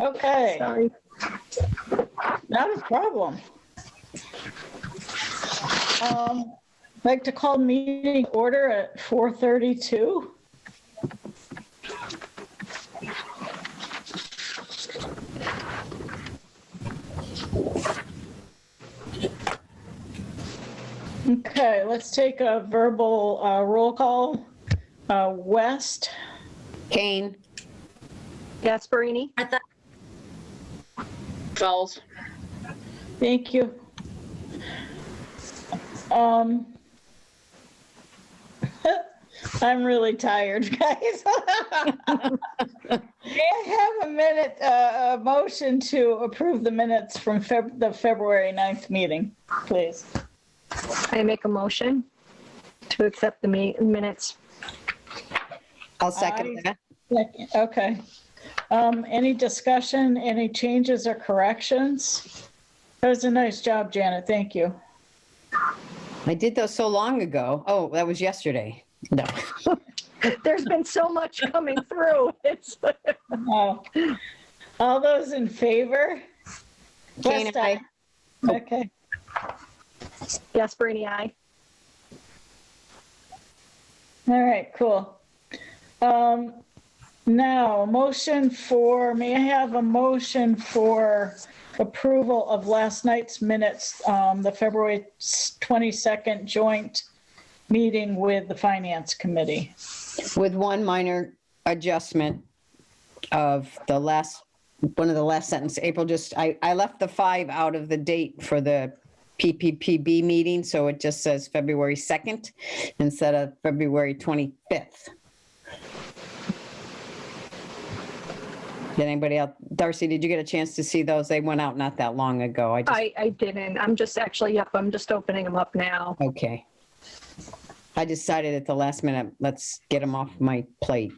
Okay, Sorry. not a problem. I'd like to call meeting order at 4:32. Okay, let's take a verbal roll call. West, Kane. Gasparini? Falls. thank you. I'm really tired, guys. May I have a minute, a motion to approve the minutes from the February 9th meeting, please? I make a motion to accept the minutes. I'll second that. Okay. Any discussion, any changes or corrections? That was a nice job, Janet. Thank you. I did those so long ago. Oh, that was yesterday. No. There's been so much coming through. It's Oh. All those in favor? Kane, West, aye. Okay. Gasparini, aye. All right, cool. Now, may I have a motion for approval of last night's minutes, the February 22nd joint meeting with the Finance Committee? With one minor adjustment of one of the last sentence. April I left the 5 out of the date for the PPPB meeting, so it just says February 2nd instead of February 25th. Did anybody else? Darcy, did you get a chance to see those? They went out not that long ago. I didn't. I'm just I'm just opening them up now. Okay. I decided at the last minute, let's get them off my plate.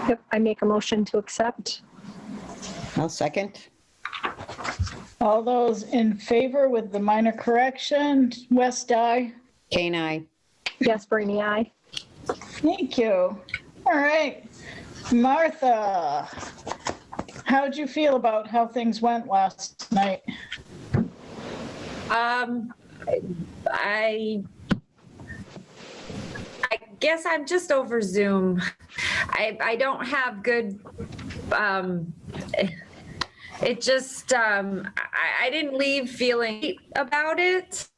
Yep, I make a motion to accept. I'll second. All those in favor with the minor correction? West, aye. Kane, aye. Gasparini, aye. Thank you. All right. Martha, how'd you feel about how things went last night? I guess I'm just over Zoom. I don't have good, it just, I didn't leave feeling about it.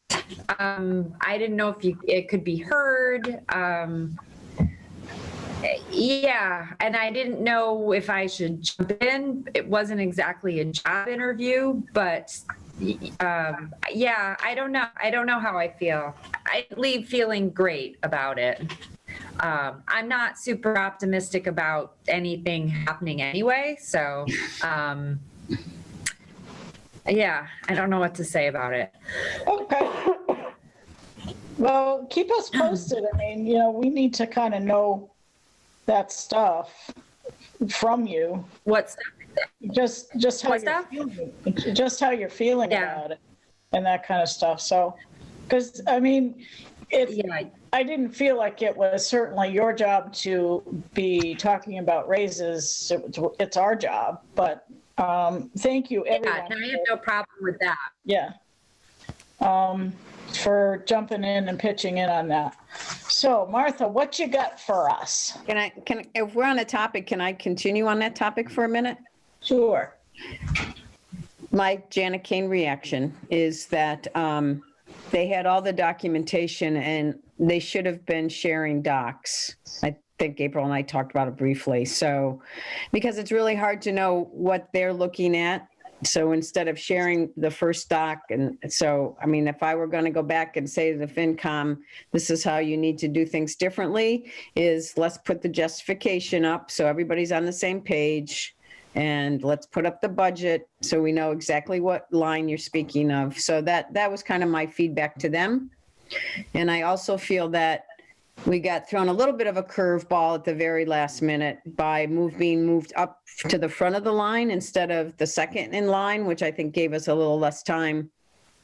I didn't know if it could be heard. Yeah, and I didn't know if I should jump in. It wasn't exactly a job interview, but yeah, I don't know. I don't know how I feel. I leave feeling great about it. I'm not super optimistic about anything happening anyway, so yeah, I don't know what to say about it. Okay. Well, keep us posted. I mean, we need to kind of know that stuff from you. What's Just how What's you're that? feeling, just how you're feeling Yeah. about it and that kind of stuff. So, because I mean, Yeah. I didn't feel like it was certainly your job to be talking about raises. It's our job, but thank you, everyone. Yeah, and I have no problem with that. Yeah. For jumping in and pitching in on that. So Martha, what you got for us? If we're on a topic, can I continue on that topic for a minute? Sure. My Janet Kane reaction is that they had all the documentation and they should have been sharing docs. I think April and I talked about it briefly. So, because it's really hard to know what they're looking at. So instead of sharing the first doc, and so, I mean, if I were going to go back and say to the FinCom, this is how you need to do things differently, is let's put the justification up so everybody's on the same page, and let's put up the budget so we know exactly what line you're speaking of. So that was kind of my feedback to them. And I also feel that we got thrown a little bit of a curveball at the very last minute by being moved up to the front of the line instead of the second in line, which I think gave us a little less time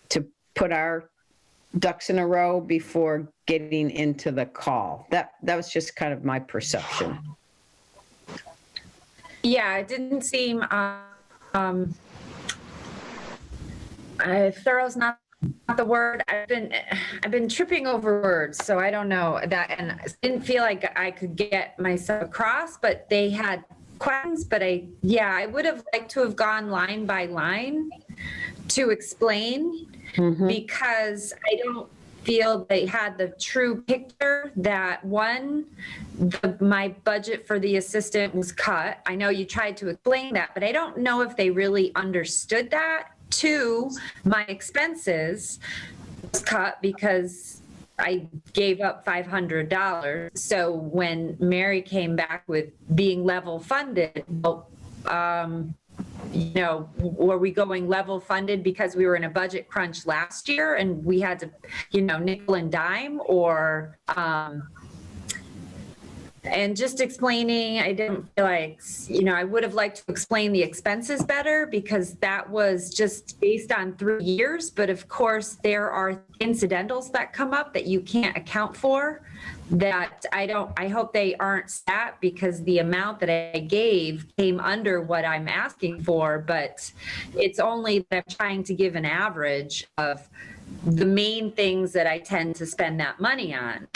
to put our ducks in a row before getting into the call. That was just kind of my perception. Yeah, it didn't seem, thorough's not the word. I've been tripping over words, so I don't know that, and I didn't feel like I could get myself across, but they had questions, but I would have liked to have gone line by line to explain, because I don't feel they had the true picture that one, my budget for the assistant was cut. I know you tried to explain that, but I don't know if they really understood that. Two, my expenses was cut because I gave up $500. So when Mary came back with being level funded, were we going level funded because we were in a budget crunch last year and we had to, nickel and dime, or, and just explaining, I didn't feel like, I would have liked to explain the expenses better, because that was just based on 3 years. But of course, there are incidentals that come up that you can't account for, that I hope they aren't sat, because the amount that I gave came under what I'm asking for, but it's only that I'm trying to give an average of the main things that I tend to spend that money on.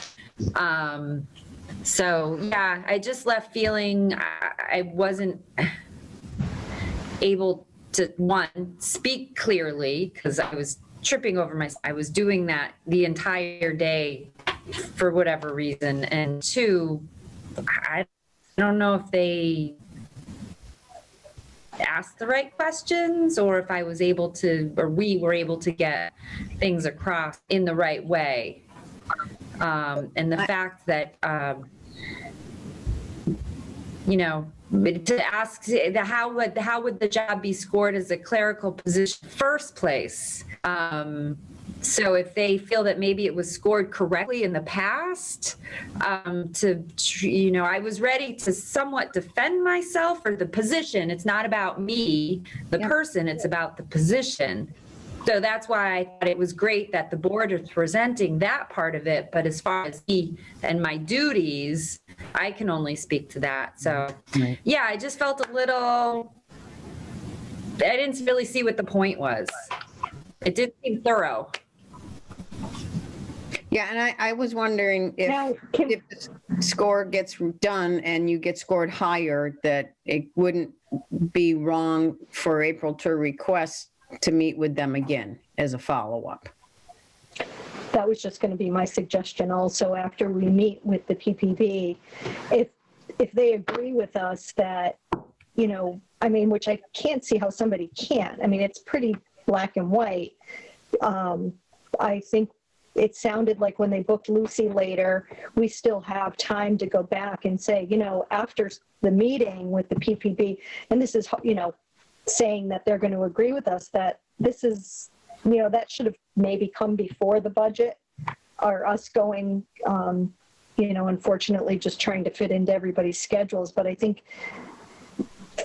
So yeah, I just left feeling I wasn't able to, one, speak clearly, because I was tripping over myself. I was doing that the entire day for whatever reason. And two, I don't know if they asked the right questions, or if I was able to, or we were able to get things across in the right way. And the fact that, to ask how would the job be scored as a clerical position in the first place? So if they feel that maybe it was scored correctly in the past, I was ready to somewhat defend myself for the position. It's not about me, the person, it's about the position. So that's why I thought it was great that the board is presenting that part of it. But as far as me and my duties, I can only speak to that. So yeah, I just felt a little, I didn't really see what the point was. It didn't seem thorough. Yeah, and I was wondering if the score gets done and you get scored higher, that it wouldn't be wrong for April to request to meet with them again as a follow-up. That was just going to be my suggestion also, after we meet with the PPP, if they agree with us that, which I can't see how somebody can't. It's pretty black and white. I think it sounded like when they booked Lucy later, we still have time to go back and say, after the meeting with the PPP, and this is, saying that they're going to agree with us that this is, that should have maybe come before the budget, or us going, unfortunately just trying to fit into everybody's schedules. But I think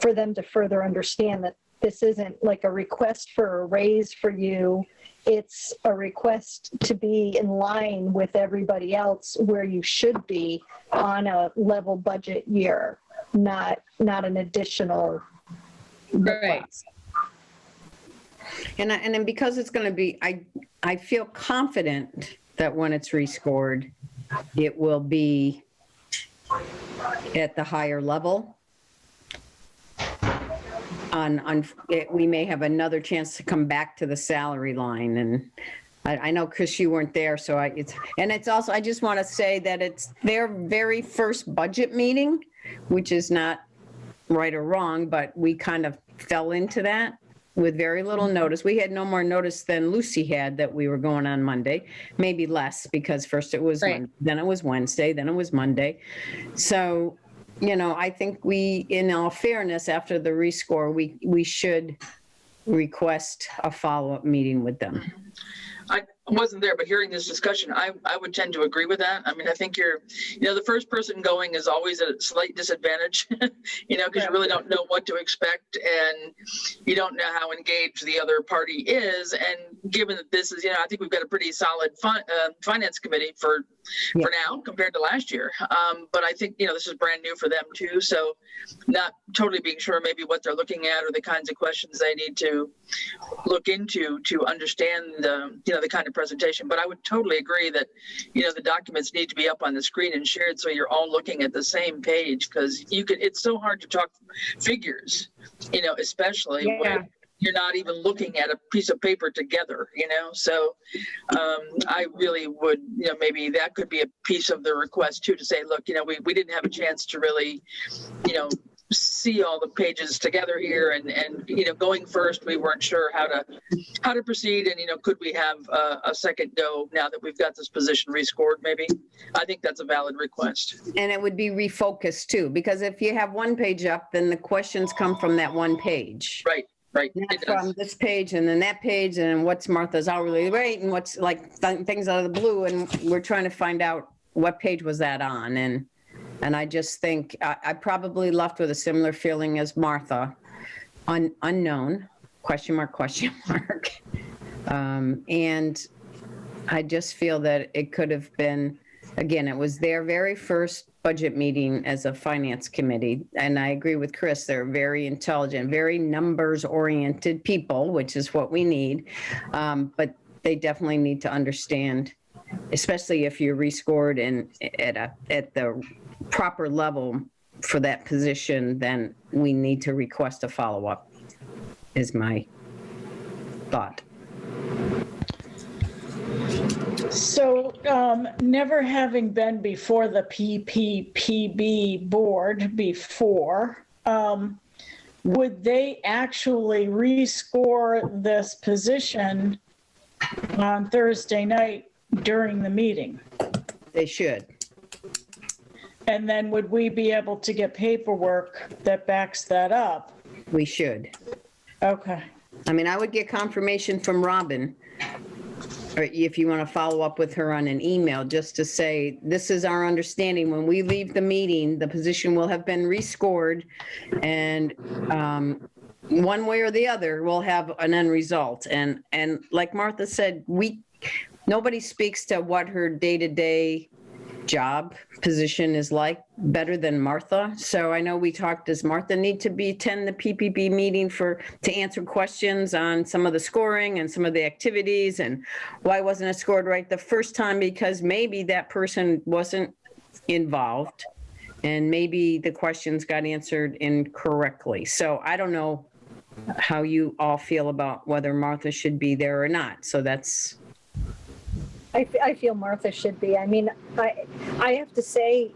for them to further understand that this isn't like a request for a raise for you, it's a request to be in line with everybody else where you should be on a level budget year, not an additional request. Right. And then because it's going to be, I feel confident that when it's rescored, it will be at the higher level. We may have another chance to come back to the salary line. And I know, Chris, you weren't there, so it's also, I just want to say that it's their very first budget meeting, which is not right or wrong, but we kind of fell into that with very little notice. We had no more notice than Lucy had that we were going on Monday, maybe less, because first it was Right. then it was Wednesday, then it was Monday. So, I think we, in all fairness, after the rescore, we should request a follow-up meeting with them. wasn't there, but hearing this discussion, I would tend to agree with that. I mean, I think the first person going is always at a slight disadvantage, because you really don't know what to expect and you don't know how engaged the other party is. And given that this is, I think we've got a pretty solid finance committee for now compared to last year. But I think, this is brand new for them too. So not totally being sure maybe what they're looking at or the kinds of questions they need to look into to understand the kind of presentation. But I would totally agree that, the documents need to be up on the screen and shared so you're all looking at the same page, because it's so hard to talk figures, especially when you're not even looking at a piece of paper together, So I really would, maybe that could be a piece of the request too, to say, look, we didn't have a chance to really, see all the pages together here, and going first, we weren't sure how to proceed, and could we have a second go now that we've got this position rescored? Maybe I think that's a valid request. And it would be refocused too, because if you have one page up, then the questions come from that one page. Right. Not from this page and then that page, and what's Martha's hourly rate and what's things out of the blue, and we're trying to find out what page was that on. And I just think I probably left with a similar feeling as Martha, unknown, question mark. And I just feel that it could have been, again, it was their very first budget meeting as a finance committee. And I agree with Chris, they're very intelligent, very numbers oriented people, which is what we need. But they definitely need to understand, especially if you're rescored and at the proper level for that position, then we need to request a follow-up, is my thought. So never having been before the PPPB board before, would they actually rescore this position on Thursday night during the meeting? They should. And then would we be able to get paperwork that backs that up? We should. Okay. I mean, I would get confirmation from Robin, or if you want to follow up with her on an email, just to say, this is our understanding. When we leave the meeting, the position will have been rescored, and one way or the other, we'll have an end result. And like Martha said, nobody speaks to what her day-to-day job position is like better than Martha. So I know we talked, does Martha need to attend the PPP meeting to answer questions on some of the scoring and some of the activities, and why wasn't it scored right the first time? Because maybe that person wasn't involved and maybe the questions got answered incorrectly. So I don't know how you all feel about whether Martha should be there or not. So that's... I feel Martha should be. I mean, I have to say,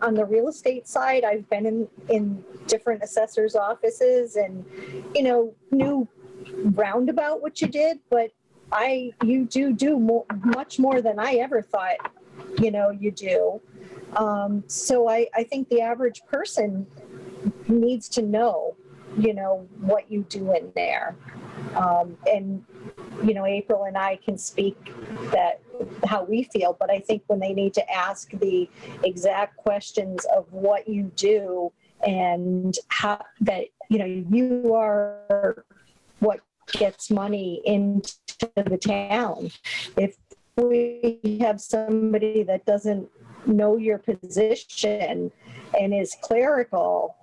on the real estate side, I've been in different assessors' offices and, knew roundabout what you did, but you do much more than I ever thought, you do. So I think the average person needs to know, what you do in there. And April and I can speak how we feel, but I think when they need to ask the exact questions of what you do and how that, you are what gets money into the town. If we have somebody that doesn't know your position and is clerical,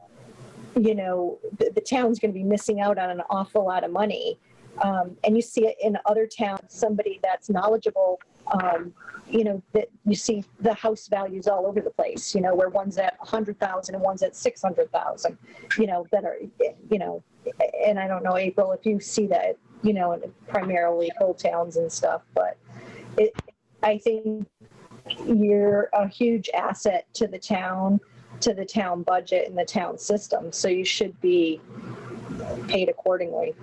the town's going to be missing out on an awful lot of money. And you see it in other towns, somebody that's knowledgeable, that you see the house values all over the place, where one's at 100,000 and one's at 600,000, that are, and I don't know, April, if you see that, in primarily hill towns and stuff, but I think you're a huge asset to the town budget and the town system. So you should be paid accordingly.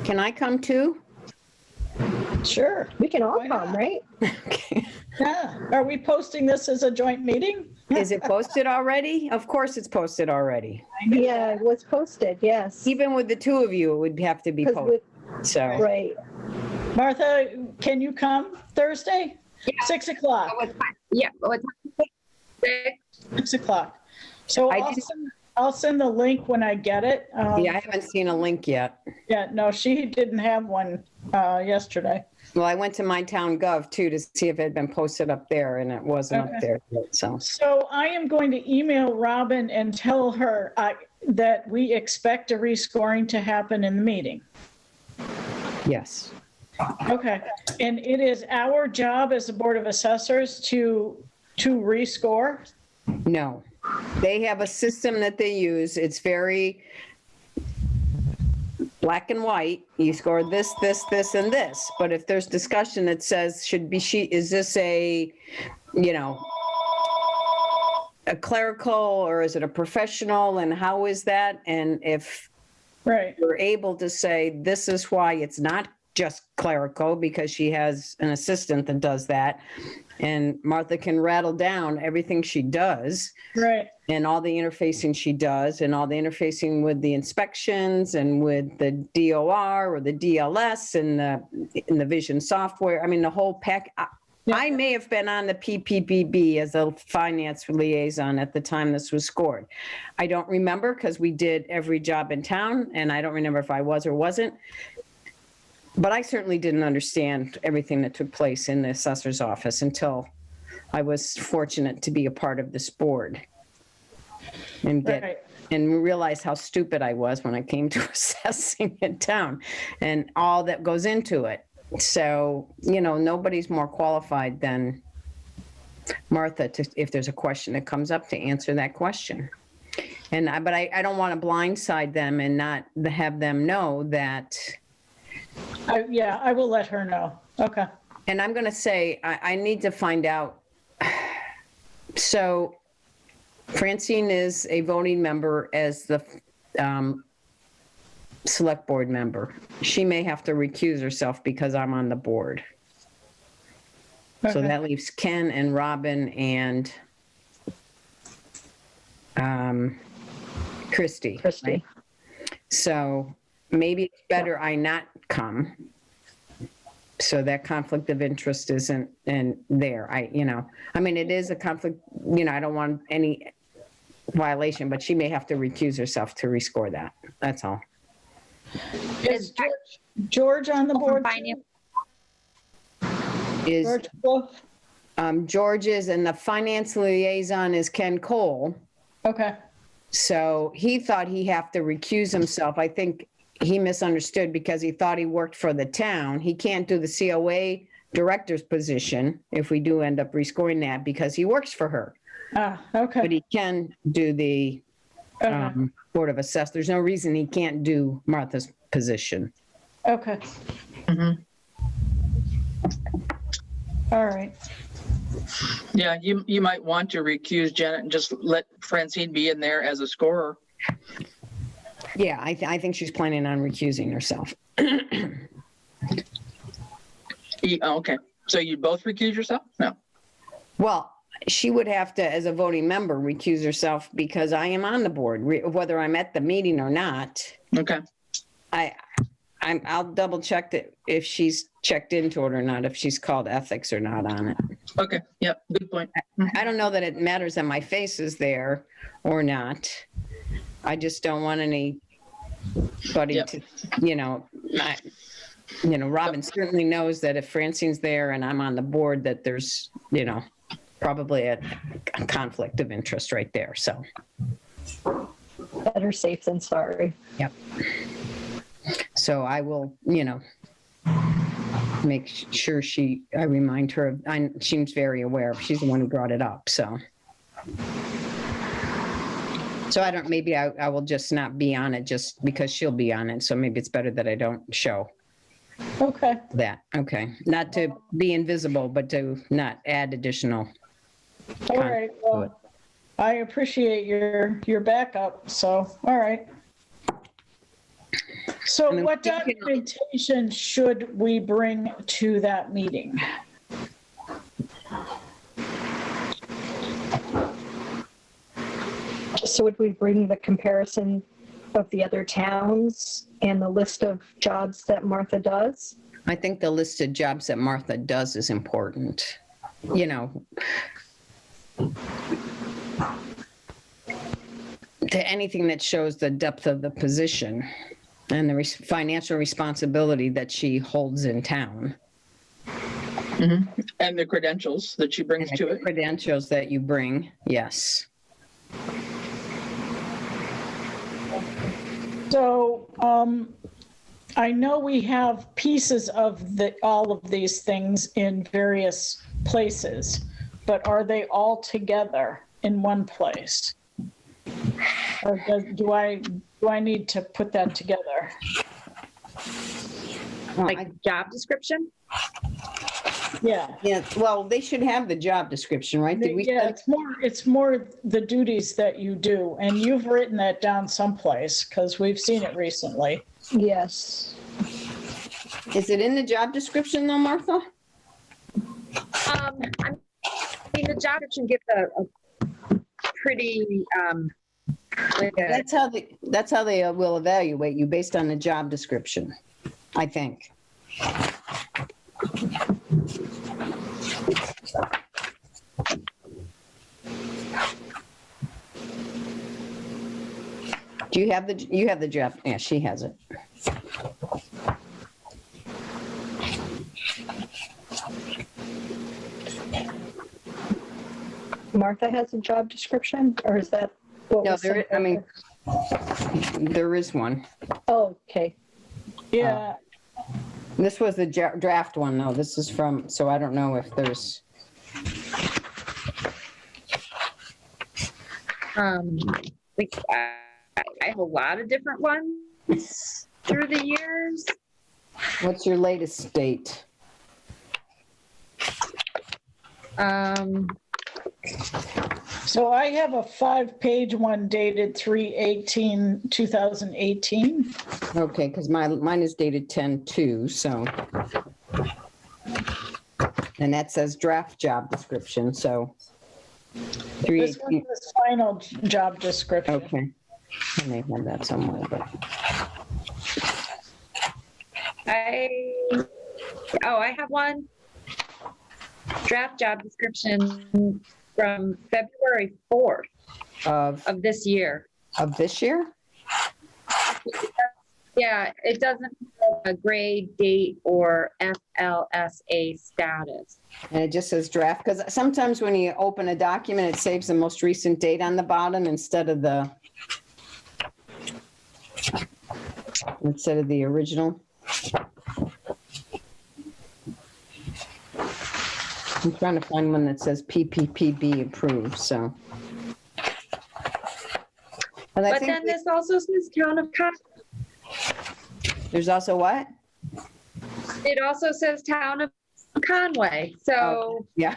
Can I come too? Sure. We can all Why come, not? right? Okay. Yeah. Are we posting this as a joint meeting? Is it posted already? Of course it's posted already. Yeah, it was posted, yes. Even with the two of you, it would have to be 'Cause posted. with- So, Right. Martha, can you come Thursday? Yeah. 6 o'clock, Oh, it's fine. Yeah, oh, it's fine. 6 o'clock. So I did- I'll send the link when I get it. yeah, I haven't seen a link yet. Yeah, no, she didn't have one yesterday. Well, I went to my town gov too to see if it had been posted up there and it wasn't up Okay. there yet, so. So I am going to email Robin and tell her that we expect a rescoring to happen in the meeting. Yes. Okay, and it is our job as the Board of Assessors to rescore? No. They have a system that they use. It's very black and white. You score this, this, this, and this. But if there's discussion that says, is this a clerical or is it a professional and how is that? And if Right, we're able to say, this is why it's not just clerical because she has an assistant that does that. And Martha can rattle down everything she does right, and all the interfacing she does and all the interfacing with the inspections and with the DOR or the DLS and the vision software. I mean, the whole pack. I may have been on the PPPB as a finance liaison at the time this was scored. I don't remember because we did every job in town and I don't remember if I was or wasn't. But I certainly didn't understand everything that took place in the assessor's office until I was fortunate to be a part of this board and right. realize how stupid I was when I came to assessing in town and all that goes into it. So, nobody's more qualified than Martha if there's a question that comes up to answer that question. But I don't want to blindside them and not have them know that. Yeah, I will let her know. Okay. And I'm going to say, I need to find out. So Francine is a voting member as the select board member. She may have to recuse herself because I'm on the board. So Okay. that leaves Ken and Robin and Christy. Christy. right? So maybe it's better I not come. So that conflict of interest isn't in there. I mean, it is a conflict, I don't want any violation, but she may have to recuse herself to rescore that. That's all. Is George on the board? Finance. Is George Wolf? George is, and the finance liaison is Ken Cole. Okay, So he thought he have to recuse himself. I think he misunderstood because he thought he worked for the town. He can't do the COA director's position if we do end up rescoring that because he works for her. But okay, he can do the okay, Board of Assessors. There's no reason he can't do Martha's position. okay. Mhm. All right, Yeah, you might want to recuse Janet and just let Francine be in there as a scorer. Yeah, I think she's planning on recusing herself. Okay, so you both recuse yourself? No. Well, she would have to, as a voting member, recuse herself because I am on the board, whether I'm at the meeting or not. Okay. I'll double check that if she's checked into it or not, if she's called ethics or not on it. Okay. Yep. Good point. I don't know that it matters that my face is there or not. I just don't want anybody Yep. to, Robin certainly knows that if Francine's there and I'm on the board, that there's, probably a conflict of interest right there. So, Better safe than sorry. yep. So I will, make sure I remind her, she's very aware, she's the one who brought it up, so. So maybe I will just not be on it just because she'll be on it. So maybe it's better that I don't show okay. that. Okay. Not to be invisible, but to not add additional. All right, well, I appreciate your backup, so, all right. So And then what we can- documentation should we bring to that meeting? So would we bring the comparison of the other towns and the list of jobs that Martha does? I think the list of jobs that Martha does is important. You know, to anything that shows the depth of the position and the financial responsibility that she holds in town. And the credentials that she brings to it. Credentials that you bring, yes. So I know we have pieces of all of these things in various places, but are they all together in one place? Or do I need to put that together? Like job description? Yeah. Yeah, well, they should have the job description, right? Did we Yeah, it's more the duties that you do, and you've written that down someplace because we've seen it recently. Yes. Is it in the job description though, Martha? I mean, the job description gives a pretty, That's how they will evaluate you based on the job description, I think. Do you have the job? Yeah, she has it. Martha has a job description, or is that what No, was sent I mean, over? there is one. Oh, okay. Yeah. This was the draft one, though. This is from, so I don't know if there's. I have a lot of different ones through the years. What's your latest date? So I have a 5-page one dated 3/18/2018. Okay, because mine is dated 10/2, so. And that says draft job description, so. This one's the final job description. Okay. I may have that somewhere, but. I have one draft job description from February 4th of this year. Of this year? Yeah, it doesn't have a grade, date, or FLSA status. And it just says draft, because sometimes when you open a document, it saves the most recent date on the bottom instead of the original. I'm trying to find one that says PPPB approved, so. But I But think then this also says town of Conway. there's also what? It also says town of Conway, so. Yeah.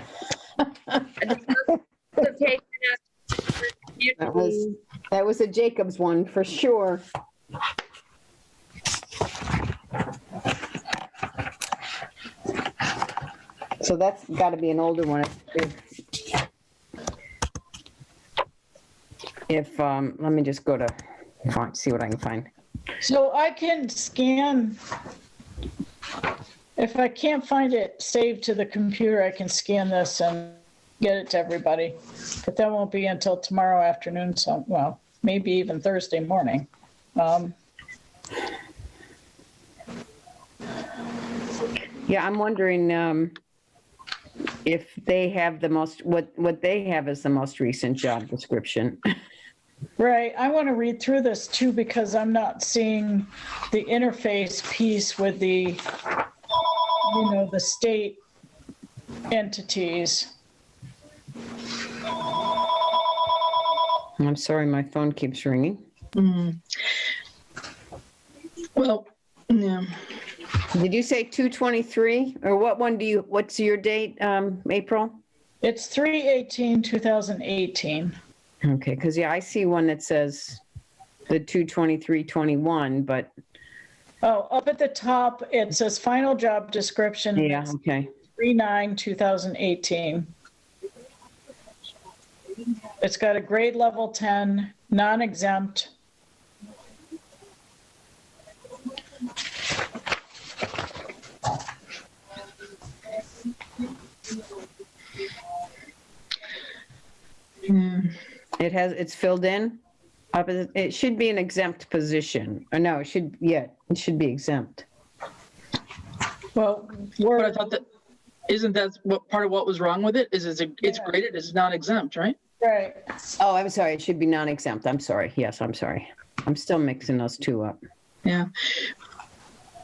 That was a Jacobs one for sure. So that's got to be an older one. If let me just go to see what I can find. So I can scan, if I can't find it saved to the computer, I can scan this and get it to everybody. But that won't be until tomorrow afternoon, so, well, maybe even Thursday morning. Yeah, I'm wondering if they have the most, what they have as the most recent job description. Right, I want to read through this too, because I'm not seeing the interface piece with the, the state entities. I'm sorry, my phone keeps ringing. Well, yeah. Did you say 2/23? Or what's your date, April? It's 3/18/2018. Okay, because I see one that says the 2/23/21, but. Oh, up at the top, it says final job description. Yeah, okay. 3/9/2018. It's got a grade level 10, non-exempt. It's filled in. It should be an exempt position. Or no, it should be exempt. Well, But I thought that, isn't that what part of what was wrong with it? Is it's graded as non-exempt, right? right. Oh, I'm sorry. It should be non-exempt. I'm sorry. Yes, I'm sorry. I'm still mixing those two up. Yeah.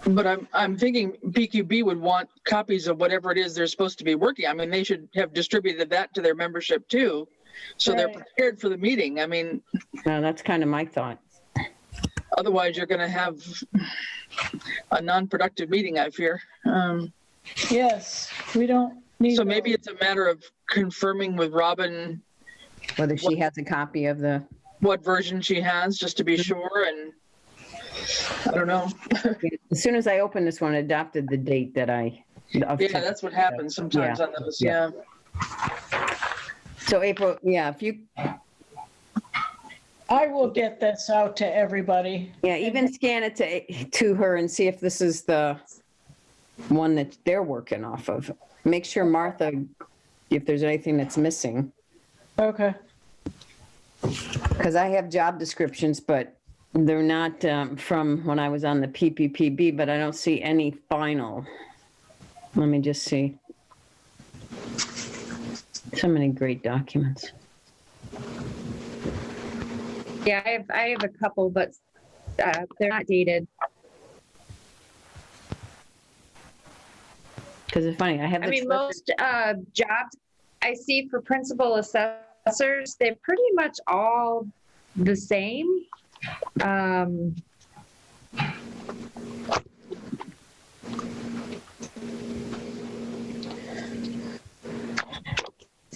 But I'm thinking PQB would want copies of whatever it is they're supposed to be working. I mean, they should have distributed that to their membership too, so they're Right. prepared for the meeting. I mean, No, that's kind of my thought. otherwise you're going to have a non-productive meeting, I fear. Yes, we don't need. So maybe it's a matter of confirming with Robin Whether she has a copy of the, what version she has, just to be sure. And I don't know. as soon as I opened this one, it adopted the date that Yeah, that's what happens sometimes on those. Yeah. Yeah. So April, yeah, if you, I will get this out to everybody. yeah, even scan it to her and see if this is the one that they're working off of. Make sure Martha, if there's anything that's missing, Okay. because I have job descriptions, but they're not from when I was on the PPPB, but I don't see any final. Let me just see. So many great documents. Yeah, I have a couple, but they're not dated. Because it's funny, I have I the mean, most jobs I see for principal assessors, they're pretty much all the same.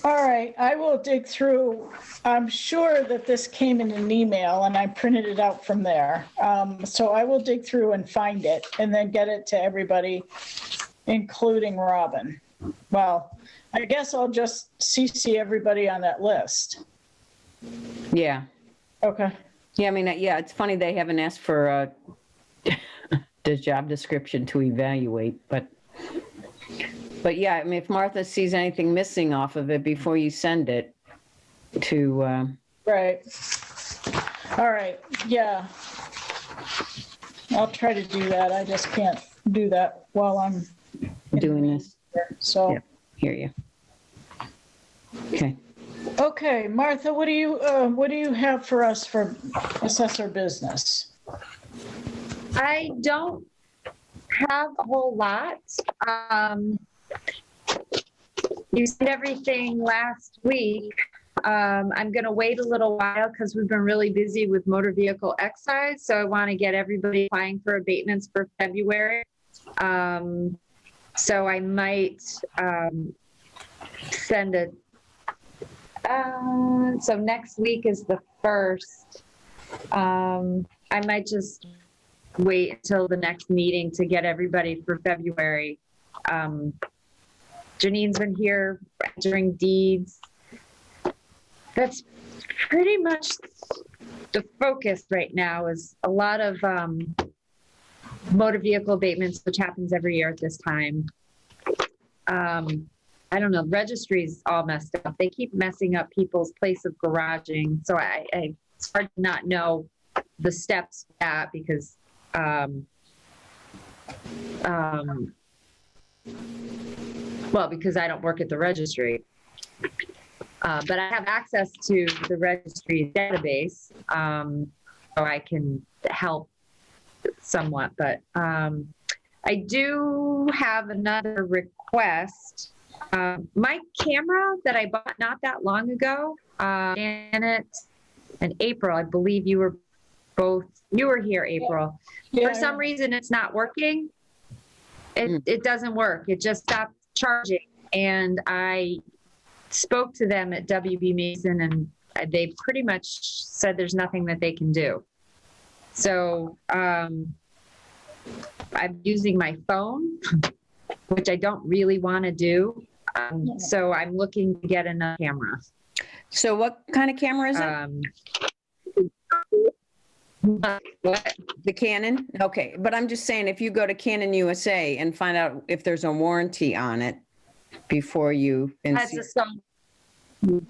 All right, I will dig through. I'm sure that this came in an email and I printed it out from there. So I will dig through and find it and then get it to everybody, including Robin. Well, I guess I'll just CC everybody on that list. Yeah. Okay. Yeah, I mean, yeah, it's funny they haven't asked for the job description to evaluate, but yeah, I mean, if Martha sees anything missing off of it before you send it to, Right. All right. Yeah. I'll try to do that. I just can't do that while I'm doing this. so. Yeah. Hear you. Okay. Okay, Martha, what do you have for us for assessor business? I don't have a whole lot. You said everything last week. I'm going to wait a little while because we've been really busy with motor vehicle excise. So I want to get everybody applying for abatements for February. So I might send it. So next week is the 1st. I might just wait until the next meeting to get everybody for February. Janine's been here entering deeds. That's pretty much the focus right now, is a lot of motor vehicle abatements, which happens every year at this time. I don't know, registry's all messed up. They keep messing up people's place of garaging. So it's hard to not know the steps of that because because I don't work at the registry. But I have access to the registry database, so I can help somewhat. But I do have another request. My camera that I bought not that long ago, Janet and April, I believe you were here, April. Yeah. For some reason, it's not working. It doesn't work. It just stopped charging. And I spoke to them at WB Mason, and they pretty much said there's nothing that they can do. So I'm using my phone, which I don't really want to do. So I'm looking to get another camera. So what kind of camera is it? What? The Canon? Okay, but I'm just saying, if you go to Canon USA and find out if there's a warranty on it before you, That's a Sony.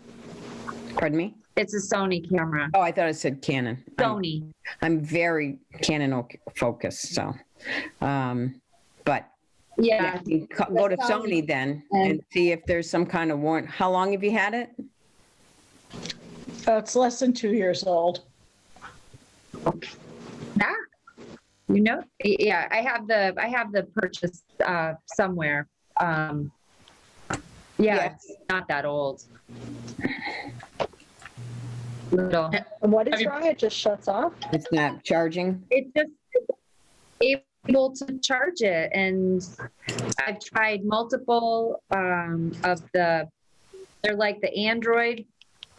pardon me? It's a Sony camera. Oh, I thought it said Canon. Sony. I'm very Canon focused, so, but Yeah. you go to Sony then and see if there's some kind of warrant. How long have you had it? It's less than 2 years old. Yeah. You know, yeah, I have the purchase somewhere. Yeah, Yeah. it's not that old. Little. And what is Have you- wrong? It just shuts off? It's not charging? It's just able to charge it, and I've tried multiple of they're like the Android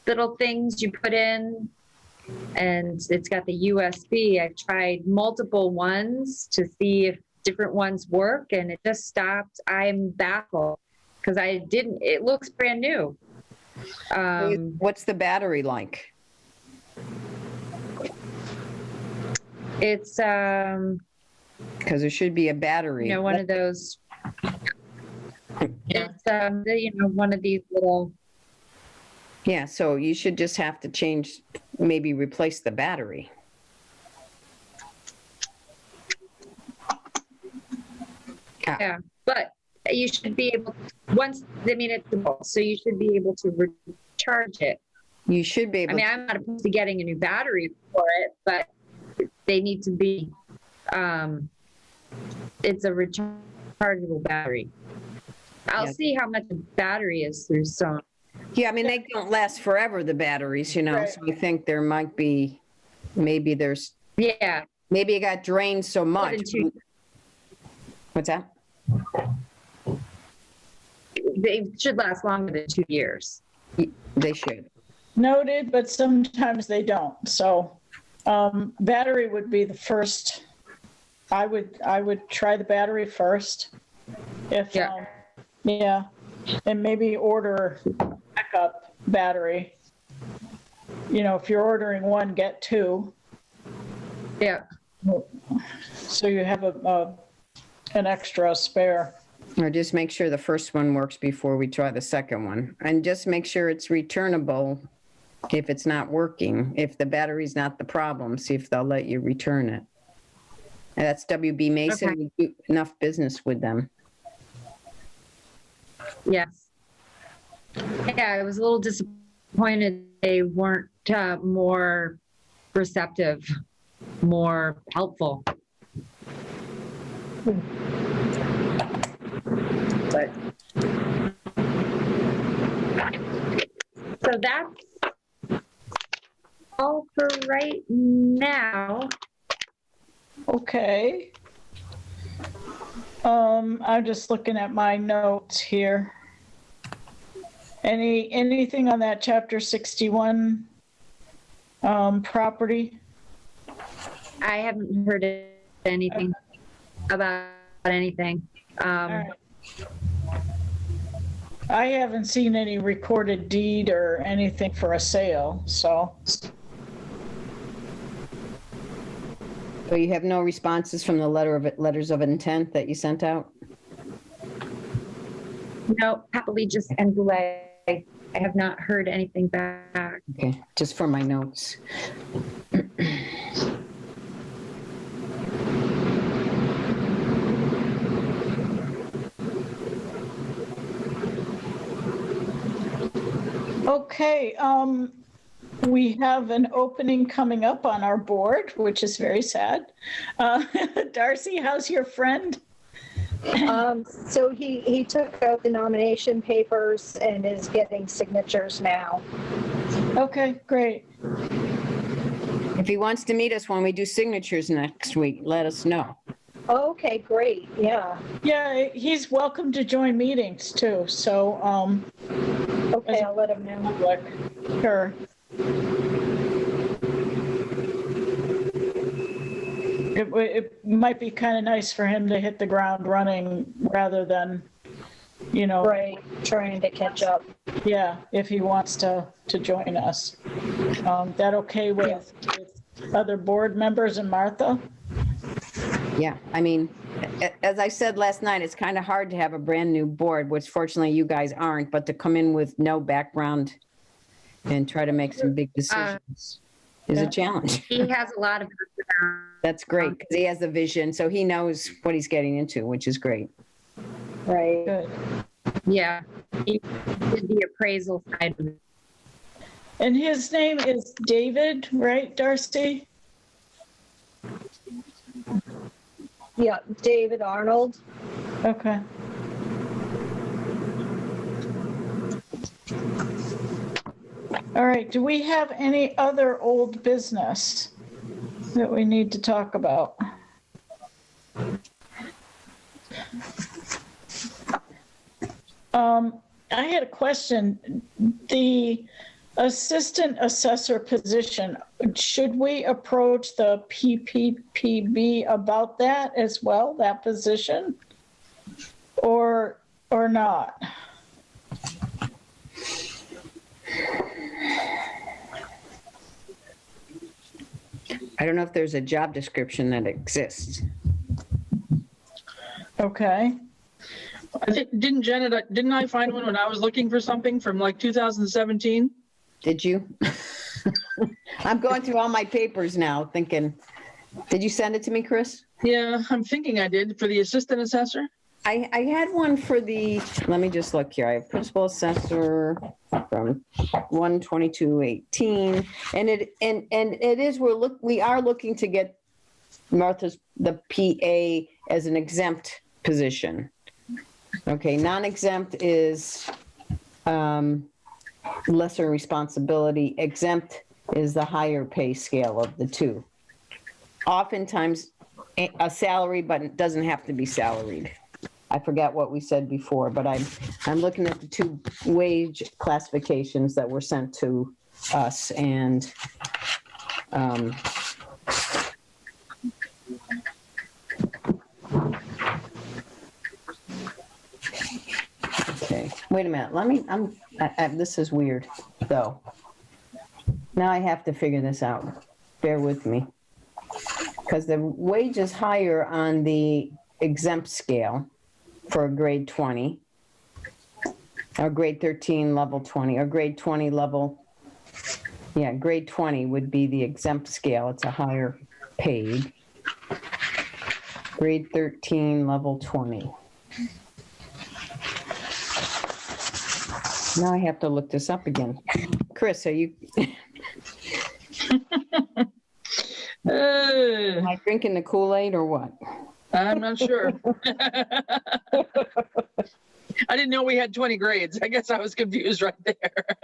little things you put in, and it's got the USB. I've tried multiple ones to see if different ones work, and it just stopped. I'm baffled because it looks brand new. What's the battery like? It's Because there should be a battery. one of those. It's one of these little. Yeah, so you should just have to change, maybe replace the battery. Yeah, but you should be able so you should be able to recharge it. You should be able. I'm not opposed to getting a new battery for it, but they need to be, it's a rechargeable battery. I'll Yeah. see how much the battery is through Sony. Yeah, I mean, they don't last forever, the batteries, Right. so I think there might be, maybe Yeah, maybe it got drained so much. in 2 What's that? they should last longer than 2 years. They should. Noted, but sometimes they don't. So battery would be the first. I would try the battery first. If Yeah. yeah, and maybe order backup battery. If you're ordering one, get two, Yeah, so you have an extra spare. Or just make sure the first one works before we try the second one. And just make sure it's returnable if it's not working. If the battery's not the problem, see if they'll let you return it. And that's WB Mason. Okay. We do enough business with them. yes. Yeah, I was a little disappointed they weren't more receptive, more helpful. But so that's all for right now. Okay. I'm just looking at my notes here. Anything on that chapter 61 property? I haven't heard anything about anything. All right. I haven't seen any recorded deed or anything for a sale, so. So you have no responses from the letters of intent that you sent out? No, happily just end delay. I have not heard anything back. Okay, just for my notes. Okay, we have an opening coming up on our board, which is very sad. Darcy, how's your friend? So he took out the nomination papers and is getting signatures now. Okay, great. If he wants to meet us when we do signatures next week, let us know. Okay, great, yeah. Yeah, he's welcome to join meetings too, so, Okay, I'll let him know. public, sure. It might be kind of nice for him to hit the ground running rather than, Right, trying to catch up. Yeah, if he wants to join us. That okay with other board members and Martha? Yeah, I mean, as I said last night, it's kind of hard to have a brand new board, which fortunately you guys aren't, but to come in with no background and try to make some big decisions is a challenge. He has a lot of background. That's great, because he has the vision, so he knows what he's getting into, which is great. Right. Good. Yeah, he did the appraisal side of it. And his name is David, right, Darcy? Yeah, David Arnold. Okay. All right, do we have any other old business that we need to talk about? I had a question. The assistant assessor position, should we approach the PPPB about that as well, that position? Or not? I don't know if there's a job description that exists. Okay. Didn't I find one when I was looking for something from like 2017? Did you? I'm going through all my papers now thinking, did you send it to me, Chris? Yeah, I'm thinking I did for the assistant assessor. I had one for the, let me just look here. I have principal assessor from 1/22/18, and it is, we are looking to get Martha's, the PA as an exempt position. Okay, non-exempt is lesser responsibility. Exempt is the higher pay scale of the two. Oftentimes a salary, but it doesn't have to be salaried. I forgot what we said before, but I'm looking at the two wage classifications that were sent to us, and okay, wait a minute. Let me, this is weird though. Now I have to figure this out. Bear with me. Because the wage is higher on the exempt scale for a grade 20, or grade 13 level 20, or grade 20 level, yeah, grade 20 would be the exempt scale. It's a higher paid. Grade 13 level 20. Now I have to look this up again. Chris, are you, am I drinking the Kool-Aid or what? I'm not sure. I didn't know we had 20 grades. I guess I was confused right there.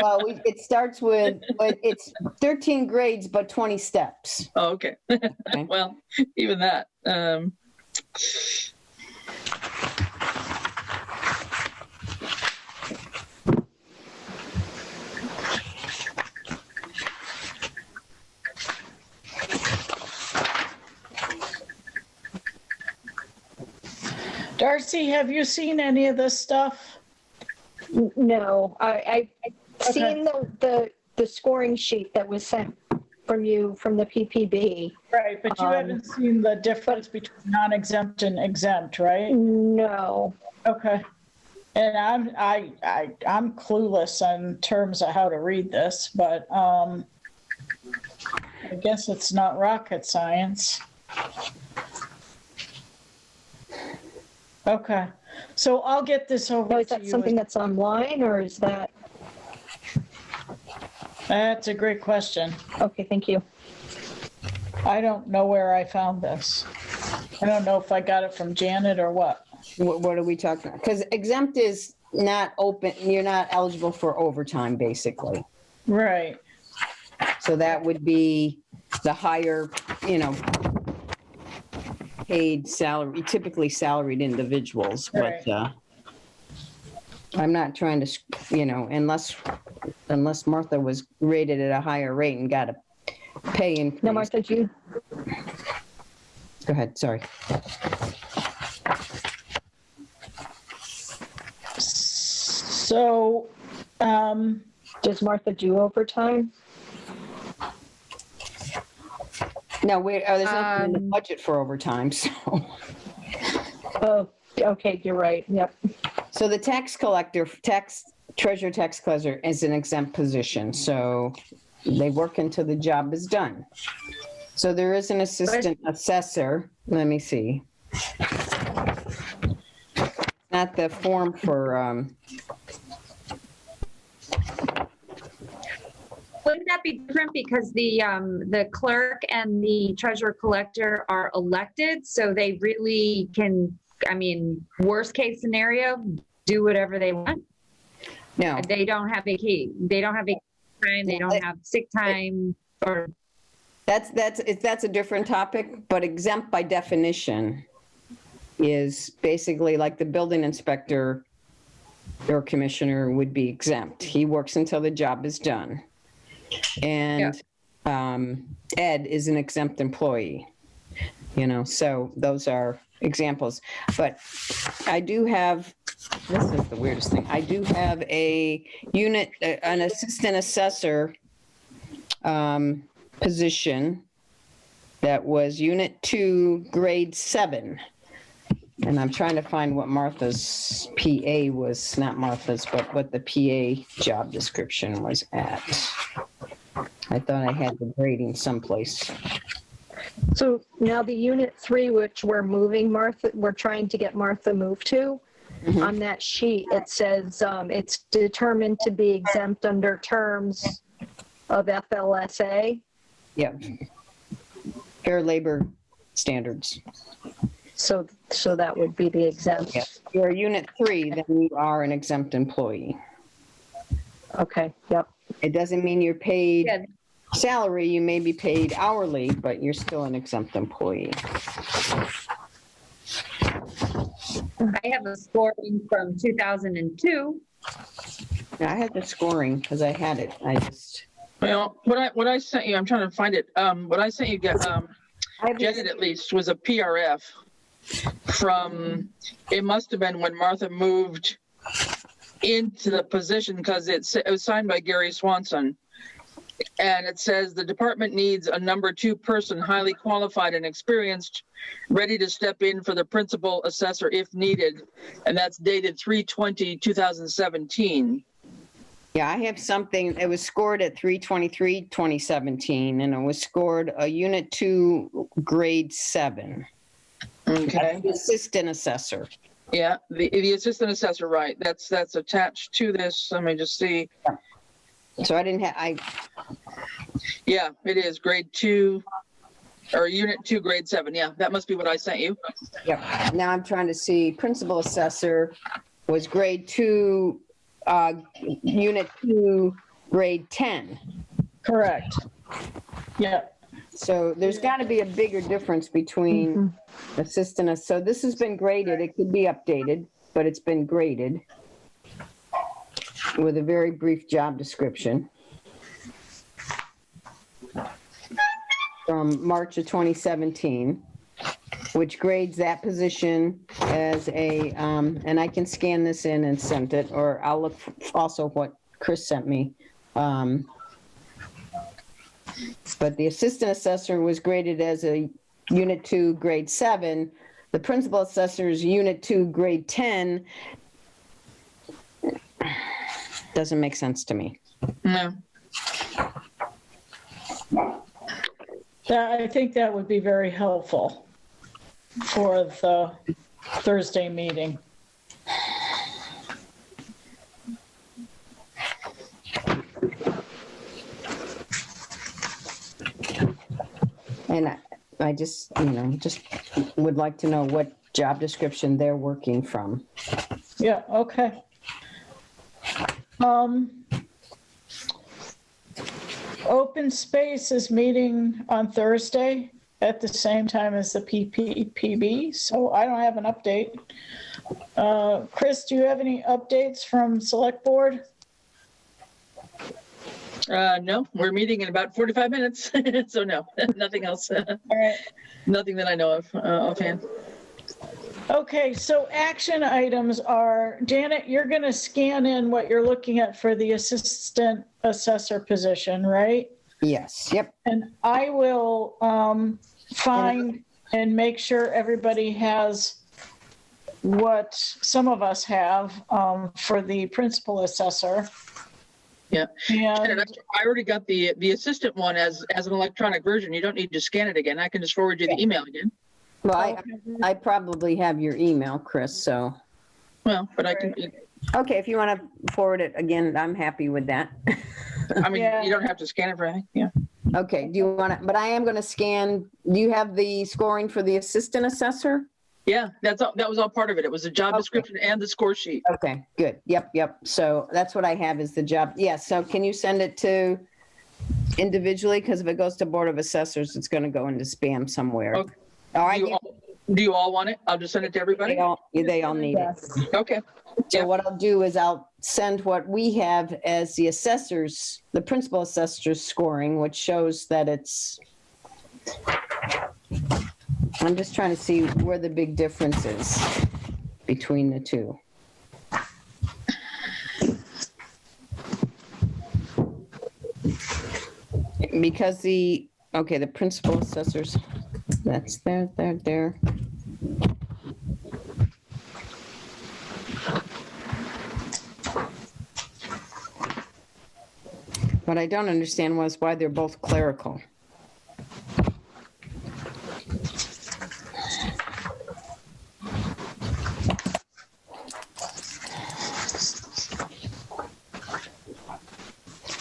Well, it starts with, it's 13 grades, but 20 steps. Oh, okay. Okay. Well, even that. Darcy, have you seen any of this stuff? No, I've seen the scoring sheet that was sent from you, from the PPB. Right, but you haven't seen the difference between non-exempt and exempt, right? No. Okay. And I'm clueless in terms of how to read this, but I guess it's not rocket science. Okay, so I'll get this over Now, is to that you. something that's online, or is that, That's a great question. okay, thank you. I don't know where I found this. I don't know if I got it from Janet or what. What are we talking about? Because exempt is not open, you're not eligible for overtime, basically. Right, So that would be the higher, paid salary, typically salaried individuals, but I'm not trying to, unless Martha was rated at a higher rate and got a pay increase. No, Martha, do you, Go ahead, sorry. so Does Martha do overtime? No, there's nothing in the budget for overtime, so. Oh, okay, you're right. Yep. So the tax collector, treasurer, tax collector is an exempt position, so they work until the job is done. So there is an assistant assessor, let me see. Not the form for, Wouldn't that be different because the clerk and the treasurer collector are elected, so they really can, I mean, worst case scenario, do whatever they want. no, They don't have they don't have vacation time, they don't have sick time, or that's a different topic, but exempt by definition is basically like the building inspector or commissioner would be exempt. He works until the job is done. And Ed is an exempt employee, so those are examples. But I do have, this is the weirdest thing, I do have an assistant assessor position that was Unit 2, Grade 7. And I'm trying to find what Martha's PA was, not Martha's, but what the PA job description was at. I thought I had the grading someplace. So now the Unit 3, which we're trying to get Martha moved to, on that sheet, it says it's determined to be exempt under terms of FLSA. Yeah. Fair labor standards. So that would be the exempt. Yeah. If you're Unit 3, then you are an exempt employee. Okay, yep. It doesn't mean you're paid salary. You may be paid hourly, but you're still an exempt employee. I have a scoring from 2002. I had the scoring because I had it. Well, what I sent you, I'm trying to find it. What I sent you, Janet at least, was a PRF from, it must have been when Martha moved into the position, because it was signed by Gary Swanson. And it says the department needs a number 2 person, highly qualified and experienced, ready to step in for the principal assessor if needed. And that's dated 3/20/2017. Yeah, I have something. It was scored at 3/23/2017, and it was scored a Unit 2, Grade 7. Okay. That's the assistant assessor. Yeah, the assistant assessor, right. That's attached to this. Let me just see. So I didn't have, Yeah, it is Grade 2 or Unit 2, Grade 7. Yeah, that must be what I sent you. Yep. Now I'm trying to see, principal assessor was Grade 2, Unit 2, Grade 10. Correct. Yeah. So there's got to be a bigger difference between assistant. So this has been graded. It could be updated, but it's been graded with a very brief job description from March of 2017, which grades that position as a, and I can scan this in and send it, or I'll look also what Chris sent me. But the assistant assessor was graded as a Unit 2, Grade 7. The principal assessor is Unit 2, Grade 10. Doesn't make sense to me. No. I think that would be very helpful for the Thursday meeting. And I just, just would like to know what job description they're working from. Yeah, okay. Open Space is meeting on Thursday at the same time as the PPPB, so I don't have an update. Chris, do you have any updates from Select Board? No, we're meeting in about 45 minutes. So no, nothing else. All right. Nothing that I know of offhand. Okay, so action items are, Janet, you're going to scan in what you're looking at for the assistant assessor position, right? Yes, yep. And I will find and make sure everybody has what some of us have for the principal assessor. Yeah. And I already got the assistant one as an electronic version. You don't need to scan it again. I can just forward you the email again. Well, I probably have your email, Chris, so. Well, but I can, Okay, if you want to forward it again, I'm happy with that. I mean, Yeah. you don't have to scan it for anything. Yeah. Okay, do you want to, but I am going to scan, do you have the scoring for the assistant assessor? Yeah, that was all part of it. It was the job description and the score sheet. Okay, good. Yep. So that's what I have is the job. Yes, so can you send it to individually? Because if it goes to Board of Assessors, it's going to go into spam somewhere. Okay. All right, Do you all want it? I'll just send it to everybody. they all need it. Yes. Okay. So Yeah. what I'll do is I'll send what we have as the assessors, the principal assessor's scoring, which shows that it's, I'm just trying to see where the big difference is between the two. Because the principal assessors, that's there. What I don't understand was why they're both clerical.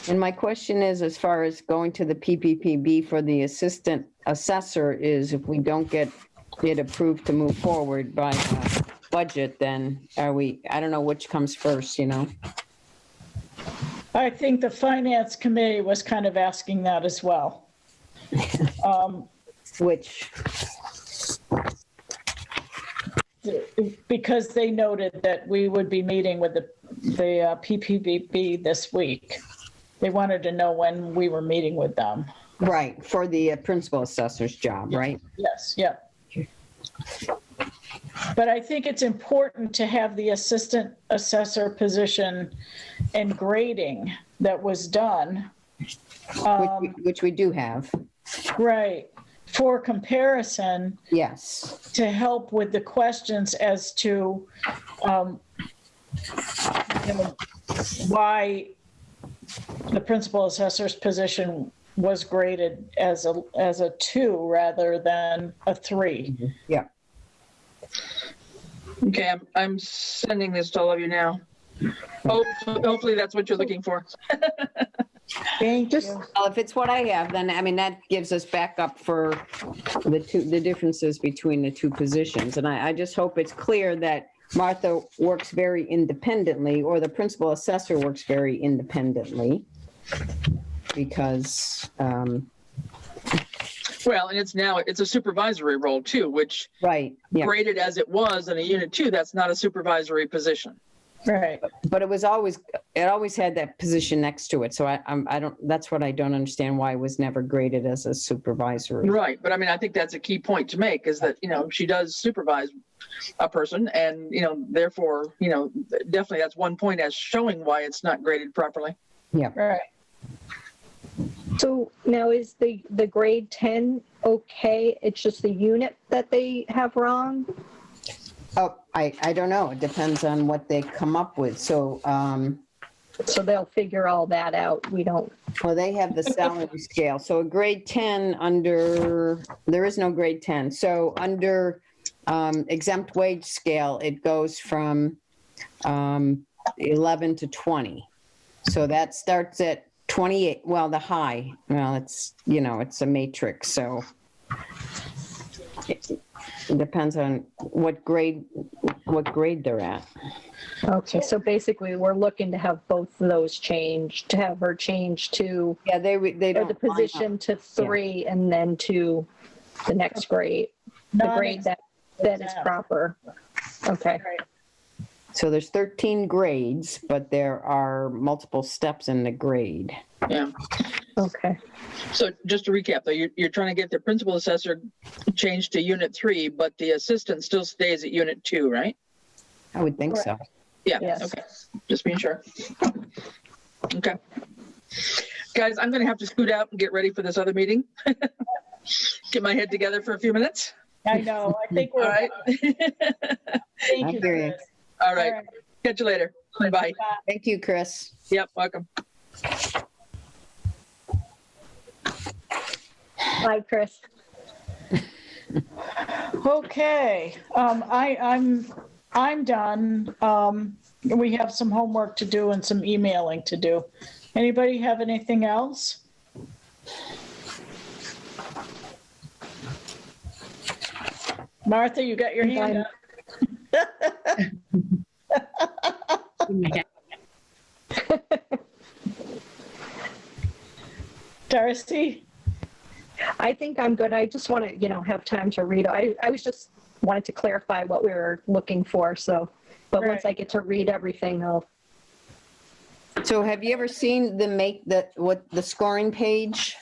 And my question is, as far as going to the PPPB for the assistant assessor, is if we don't get it approved to move forward by budget, then are we, I don't know which comes first, you know? I think the finance committee was kind of asking that as well. Which, Because they noted that we would be meeting with the PPPB this week. They wanted to know when we were meeting with them. right, for the principal assessor's job, right? Yes, yeah. But I think it's important to have the assistant assessor position and grading that was done. Which we do have, Right, for comparison yes. to help with the questions as to why the principal assessor's position was graded as a 2 rather than a 3. Yeah. Okay, I'm sending this to all of you now. Hopefully that's what you're looking for. Thank you. Well, if it's what I have, then, I mean, that gives us backup for the differences between the two positions. And I just hope it's clear that Martha works very independently, or the principal assessor works very independently, because, Well, and it's a supervisory role too, which right, yeah. graded as it was in a unit 2, that's not a supervisory position. Right. But it always had that position next to it. So I don't, that's what I don't understand, why it was never graded as a supervisory. Right, but I mean, I think that's a key point to make, is that, she does supervise a person, and, therefore, definitely that's one point as showing why it's not graded properly. Yeah. Right. So now is the grade 10 okay? It's just the unit that they have wrong? Oh, I don't know. It depends on what they come up with. So, So they'll figure all that out. We don't, well, they have the salary scale. So a grade 10 there is no grade 10. So under exempt wage scale, it goes from 11 to 20. So that starts at 28. Well, the high, it's, it's a matrix. So it depends on what grade they're at. okay, so basically we're looking to have both of those changed, to have her change to, Yeah, they or don't. the position to 3 and then to the next grade, the grade that is proper. Okay. Right. So there's 13 grades, but there are multiple steps in the grade. Yeah. Okay. So just to recap, though, you're trying to get the principal assessor changed to unit 3, but the assistant still stays at unit 2, right? I would think so. Yeah, Yes. okay. Just being sure. Okay. Guys, I'm going to have to scoot out and get ready for this other meeting. Get my head together for a few minutes. I know, I think All we're, right. thank I you, hear you. Chris. All right. Catch you later. Bye. Thank you, Chris. Yep, welcome. Bye, Chris. Okay, I'm done. We have some homework to do and some emailing to do. Anybody have anything else? Martha, you got your hand up. Darcy? I think I'm good. I just want to, have time to read. I was just wanted to clarify what we were looking for. So, but once I get to read everything, I'll. So have you ever seen the scoring page?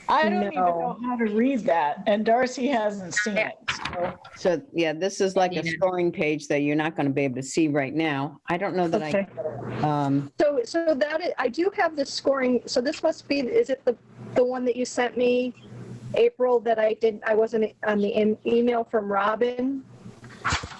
I don't even No. know how to read that, and Darcy hasn't seen it, so. So yeah, this is like a scoring page that you're not going to be able to see right now. I don't know that Okay. So that is, I do have the scoring. So this must be. Is it the one that you sent me, April? That I wasn't on the email from Robin.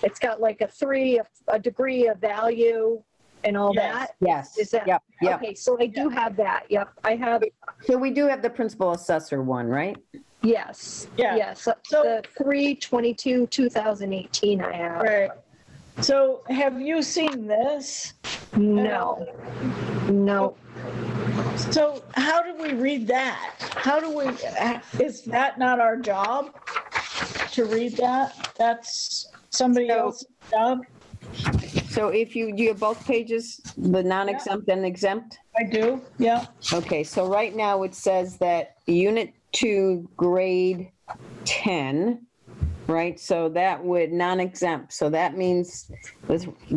It's got like a 3, a degree of value, and all Yes. that. Yes. Is that Yep. Yep. okay? So I do have that. Yep, I have. So we do have the principal assessor one, right? Yes. Yeah. Yes. So- The 3/22/2018 I have. Right. So have you seen this? No. No. So how do we read that? How do we, is that not our job to read that? That's somebody So- else's job? So do you have both pages, the non-exempt and exempt? I do, yeah. Okay, so right now it says that Unit 2, Grade 10, right? So that would non-exempt. So that means,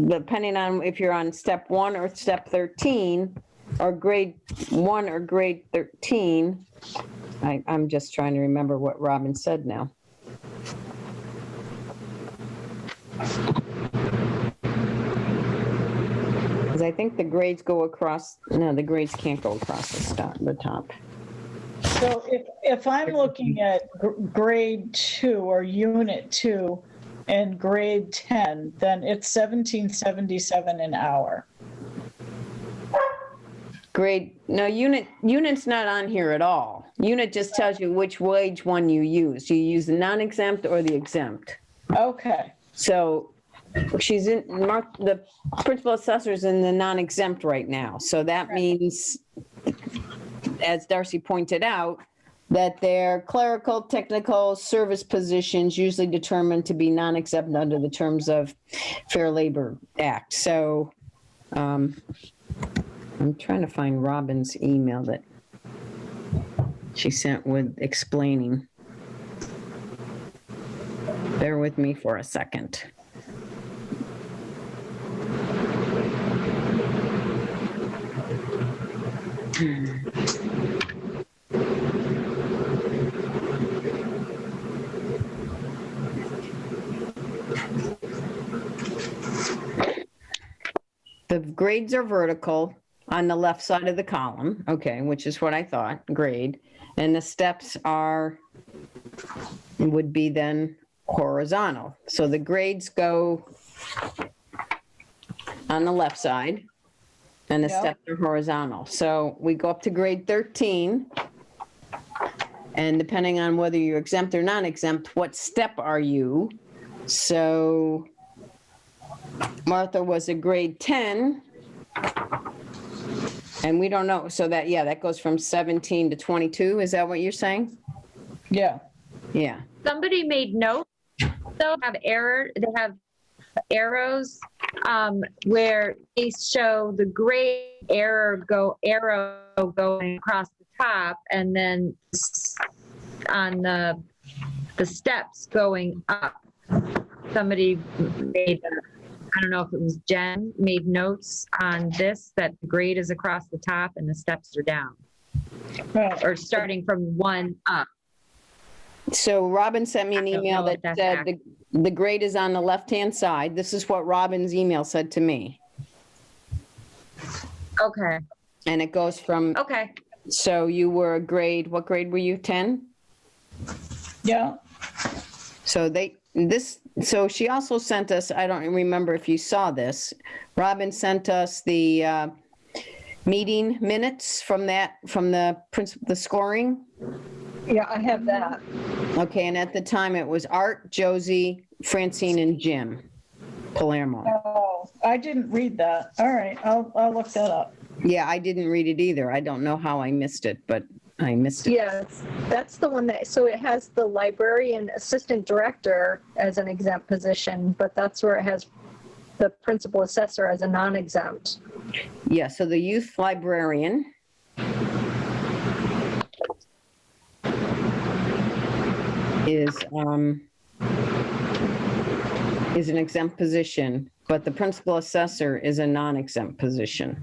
depending on if you're on Step 1 or Step 13, or Grade 1 or Grade 13, I'm just trying to remember what Robin said now. Because I think the grades go across, no, the grades can't go across the top. So if I'm looking at grade 2 or unit 2 and grade 10, then it's $17.77 an hour. Unit's not on here at all. Unit just tells you which wage one you use. You use the non-exempt or the exempt. Okay, So the principal assessor's in the non-exempt right now. So that means, as Darcy pointed out, that they're clerical, technical service positions usually determined to be non-exempt under the terms of Fair Labor Act. So I'm trying to find Robin's email that she sent with explaining. Bear with me for a second. The grades are vertical on the left side of the column, okay, which is what I thought, grade. And the steps would be then horizontal. So the grades go on the left side and the Yeah. steps are horizontal. So we go up to grade 13. And depending on whether you're exempt or non-exempt, what step are you? So Martha was a grade 10. And we don't know. So that goes from 17 to 22. Is that what you're saying? yeah. Yeah. Somebody made notes, though, they have arrows where they show the grade arrow going across the top, and then on the steps going up. Somebody made, I don't know if it was Jen, made notes on this, that the grade is across the top and the steps are down. Right. or starting from 1 up. So Robin sent me an I don't email know that if that's said the grade is on the left-hand side. This is what Robin's email said to me. Okay, And it goes from, okay. so you were a grade, what grade were you, 10? Yeah. So she also sent us, I don't remember if you saw this, Robin sent us the meeting minutes from the scoring. Yeah, I have that. Okay, and at the time it was Art, Josie, Francine, and Jim Palermo. Oh, I didn't read that. All right, I'll look that up. Yeah, I didn't read it either. I don't know how I missed it, but I missed it. Yes, that's the one that, so it has the librarian assistant director as an exempt position, but that's where it has the principal assessor as a non-exempt. Yeah, so the youth librarian is an exempt position, but the principal assessor is a non-exempt position.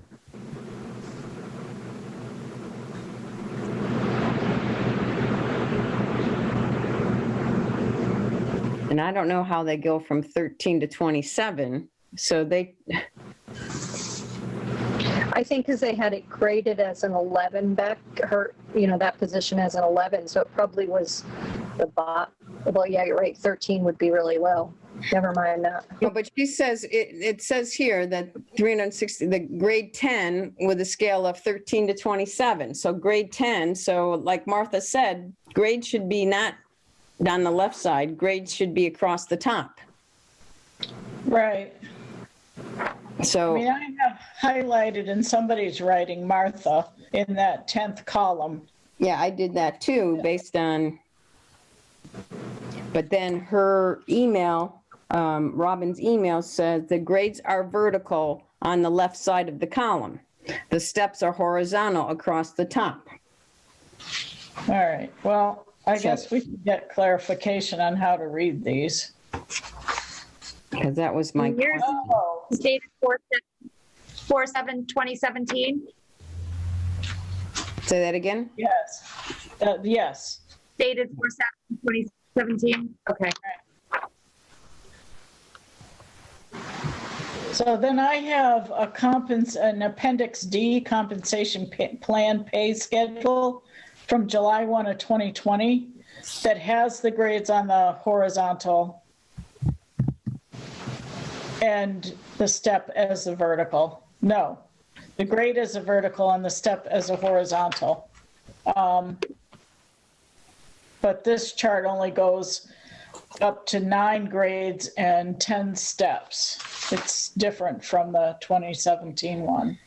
And I don't know how they go from 13 to 27. So I think because they had it graded as an 11 back, that position as an 11, so it probably was the bot. Well, yeah, you're right, 13 would be really low. Never mind that. No, but she says, it says here that 360, the grade 10 with a scale of 13 to 27. So grade 10, so like Martha said, grade should be not on the left side, grade should be across the top. Right. I So, mean, I have highlighted in somebody's writing Martha in that 10th column. yeah, I did that too, based on, but then her email, Robin's email says the grades are vertical on the left side of the column. The steps are horizontal across the top. All right, well, I So- guess we can get clarification on how to read these. Because that was my, Yours Oh, is dated 4/7/2017, say that again? yes, yes. dated 4/7/2017. Okay. So then I have an Appendix D compensation plan pay schedule from July 1 of 2020 that has the grades on the horizontal and the step as the vertical. No, the grade is a vertical and the step as a horizontal. But this chart only goes up to 9 grades and 10 steps. It's different from the 2017 one.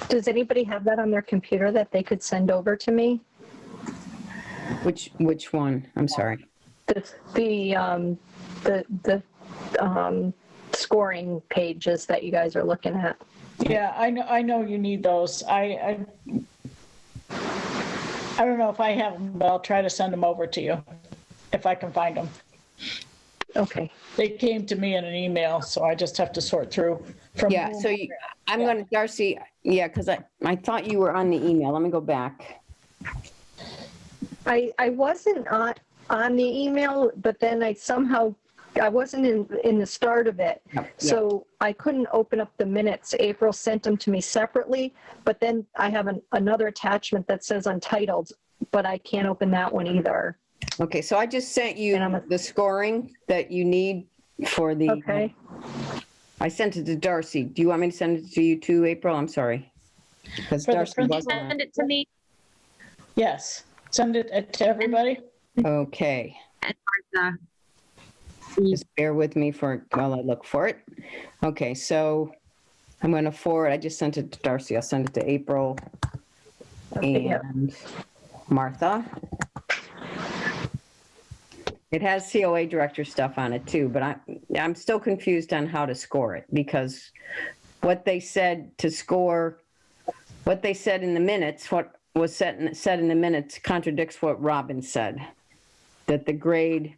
Does anybody have that on their computer that they could send over to me? Which one? I'm sorry. The scoring pages that you guys are looking at. Yeah, I know you need those. I don't know if I have them, but I'll try to send them over to you if I can find them. Okay. They came to me in an email, so I just have to sort through from. Yeah, whom- so I'm going to, Darcy, yeah, because I thought you were on the email. Let me go back. I wasn't on the email, but then I wasn't in the start of it. Yeah. So I couldn't open up the minutes. April sent them to me separately, but then I have another attachment that says untitled, but I can't open that one either. Okay, so I just sent you And I'm the scoring that you need for the. Okay. I sent it to Darcy. Do you want me to send it to you too, April? I'm sorry. Because For the Darcy principal. wasn't on. Send it to me. Yes, send it to everybody. Okay, Martha. just bear with me while I look for it. Okay, so I'm going to forward, I just sent it to Darcy. I'll send it to April Okay, yeah. and Martha. It has COA director stuff on it too, but I'm still confused on how to score it because what they said to score, what they said in the minutes, what was said in the minutes contradicts what Robin said, that the grade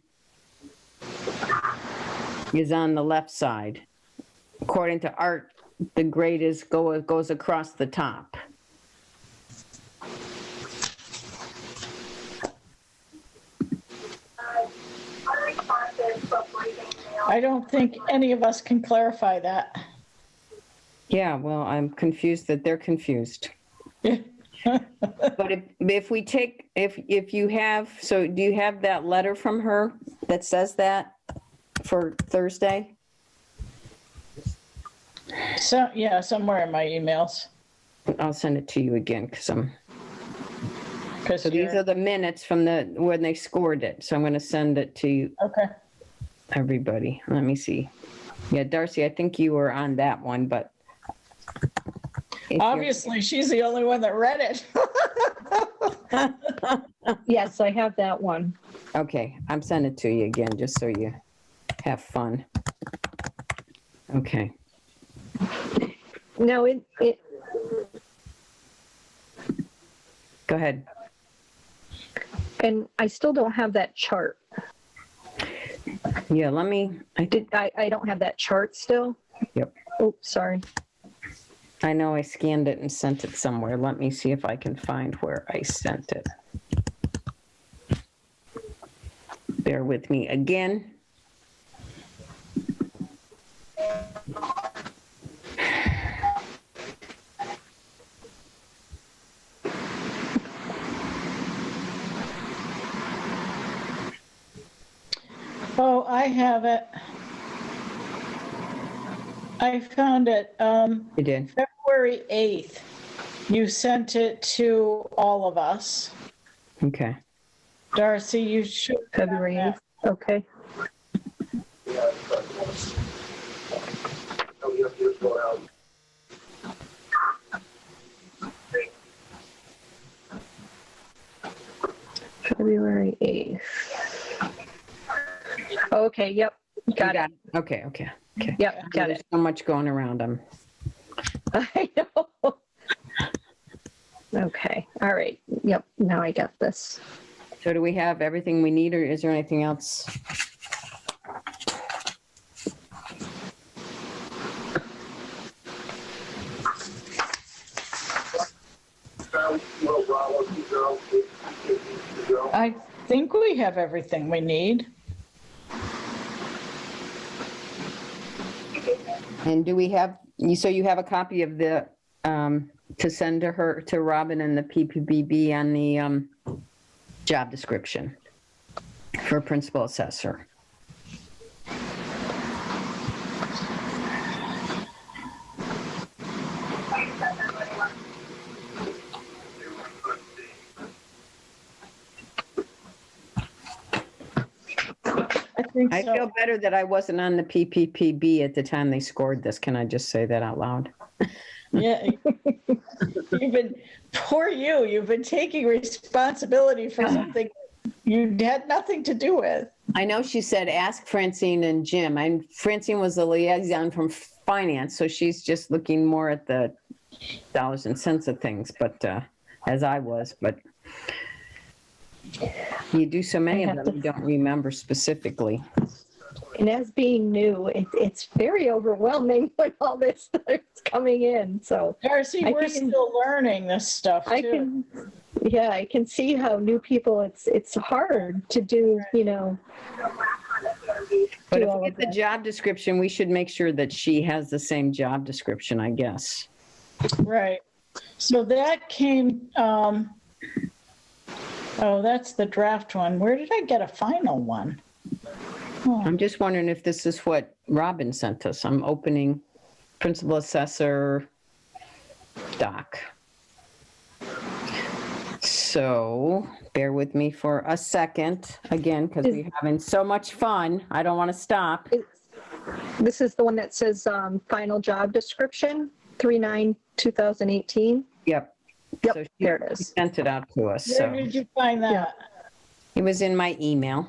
is on the left side according to Art, the grade goes across the top. I don't think any of us can clarify that. Yeah, well, I'm confused that they're confused. But if we take, if you have, so do you have that letter from her that says that for Thursday? So, yeah, somewhere in my emails. I'll send it to you again because so these You're- are the minutes from when they scored it. So I'm going to send it to you, okay. everybody. Let me see. Yeah, Darcy, I think you were on that one, but. if you're- Obviously, she's the only one that read it. Yes, I have that one. Okay, I'm sending it to you again, just so you have fun. Okay. No, it Go ahead. and I still don't have that chart. Yeah, I don't have that chart still. Yep. Oh, sorry. I know I scanned it and sent it somewhere. Let me see if I can find where I sent it. Bear with me again. Oh, I have it. I found it. You did? February 8th. You sent it to all of us. Okay. Darcy, you should. have February that. 8th. Okay. February 8th. Okay, yep, got it. Okay, okay. Yep, got There's it. so much going around. I know. Okay, all right. Yep, now I got this. So do we have everything we need, or is there anything else? I think we have everything we need. And do we have, so you have a copy of the, to send to her, to Robin and the PPBB on the job description for principal assessor? I think I so. feel better that I wasn't on the PPPB at the time they scored this. Can I just say that out loud? Yeah. Poor you, you've been taking responsibility for something you had nothing to do with. I know she said, ask Francine and Jim. Francine was the liaison from finance, so she's just looking more at the dollars and cents of things, but as I was, but you do so many of them, you don't remember specifically. And as being new, it's very overwhelming when all this starts coming in, so. Darcy, I we're can- still learning this stuff I too. I can see how new people, it's hard to do, But do if all we of get the that. job description, we should make sure that she has the same job description, I guess. Right. So that came, oh, that's the draft one. Where did I get a final one? Oh, I'm just wondering if this is what Robin sent us. I'm opening principal assessor doc. So bear with me for a second, again, because we're having so much fun. I don't want to stop. This is the one that says final job description, 3/9/2018. Yep. Yep, So she there it is. sent it out to us, where so did you find that? it was in my email.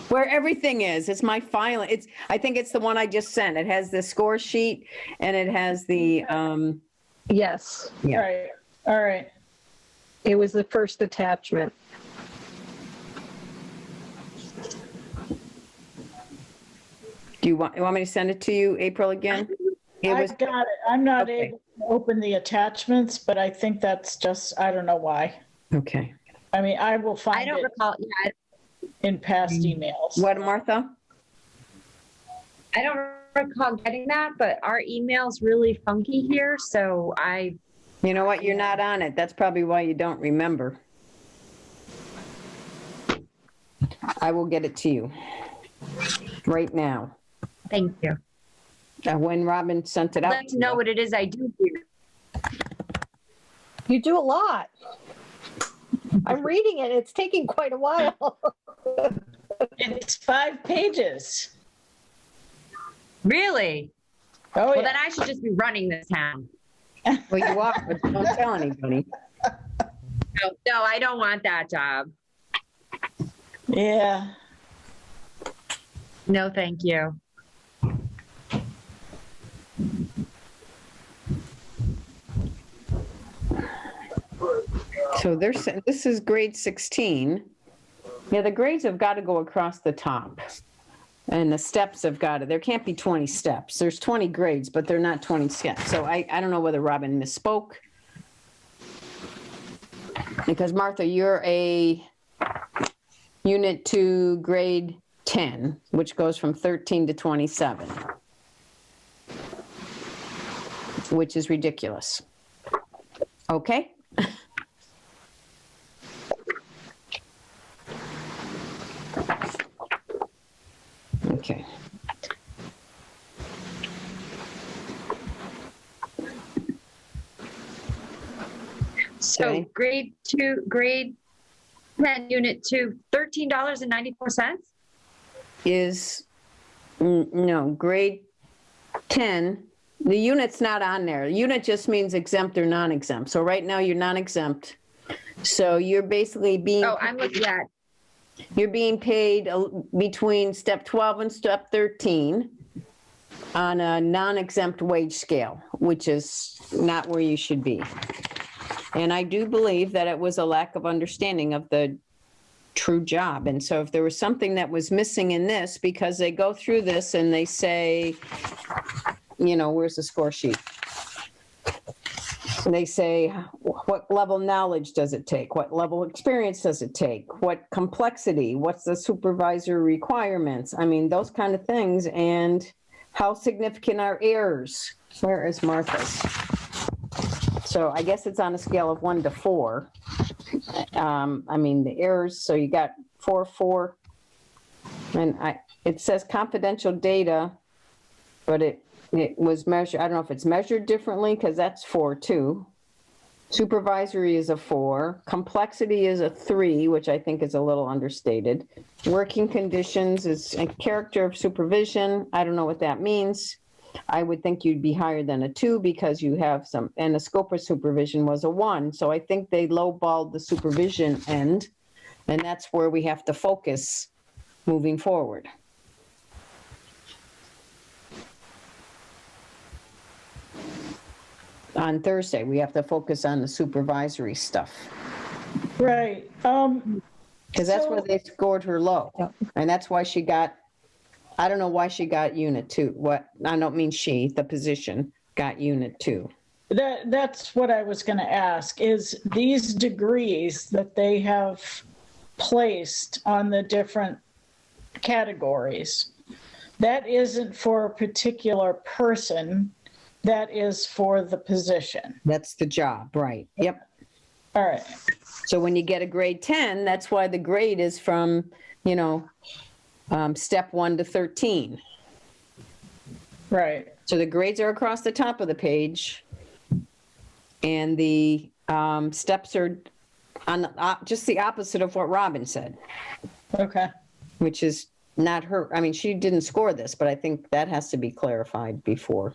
Where everything is, it's my file. I think it's the one I just sent. It has the score sheet and it has the, Yes, yeah. Right, all right. it was the first attachment. Do you want me to send it to you, April, again? It I was, got it. I'm not Okay. able to open the attachments, but I think that's just, I don't know why. okay. I mean, I will I find don't it recall, yeah, in past emails. What, Martha? I don't recall getting that, but our email's really funky here, so You know what? You're not on it. That's probably why you don't remember. I will get it to you right now. thank you. When Robin sent it I'd out. like to know what it is I do here. You do a lot. I'm reading it. It's taking quite a while. It's 5 pages. Really? Oh, Well, yeah. then I should just be running this town. Well, you are, but don't tell anybody. No, I don't want that job. Yeah. No, thank you. So they're saying, this is grade 16. Yeah, the grades have got to go across the top. And the steps have got to, there can't be 20 steps. There's 20 grades, but they're not 20 steps. So I don't know whether Robin misspoke. Because Martha, you're a unit 2, grade 10, which goes from 13 to 27, which is ridiculous. Okay? Okay. So Okay. grade 10, unit 2, $13.94? No, grade 10, the unit's not on there. Unit just means exempt or non-exempt. So right now you're non-exempt. So you're basically being. Oh, I'm looking at, You're being paid between step 12 and step 13 on a non-exempt wage scale, which is not where you should be. And I do believe that it was a lack of understanding of the true job. And so if there was something that was missing in this, because they go through this and they say, you know, where's the score sheet? And they say, what level knowledge does it take? What level experience does it take? What complexity? What's the supervisor requirements? I mean, those kind of things. And how significant are errors? Where is Martha's? So I guess it's on a scale of 1 to 4. I mean, the errors, so you got 4, 4. And it says confidential data, but it was measured, I don't know if it's measured differently, because that's 4 too. Supervisory is a 4. Complexity is a 3, which I think is a little understated. Working conditions is a character of supervision. I don't know what that means. I would think you'd be higher than a 2 because you have some, and the scope of supervision was a 1. So I think they lowballed the supervision end, and that's where we have to focus moving forward. On Thursday, we have to focus on the supervisory stuff, Right. because that's where So- they scored her low. Yep. And that's why she got, I don't know why she got unit 2. What, I don't mean she, the position got unit 2. That's what I was going to ask, is these degrees that they have placed on the different categories, that isn't for a particular person, that is for the position. That's the job, right? Yep. All right. So when you get a grade 10, that's why the grade is from, you know, step 1 to 13. Right. So the grades are across the top of the page, and the steps are on just the opposite of what Robin said, Okay. which is not her. I mean, she didn't score this, but I think that has to be clarified before.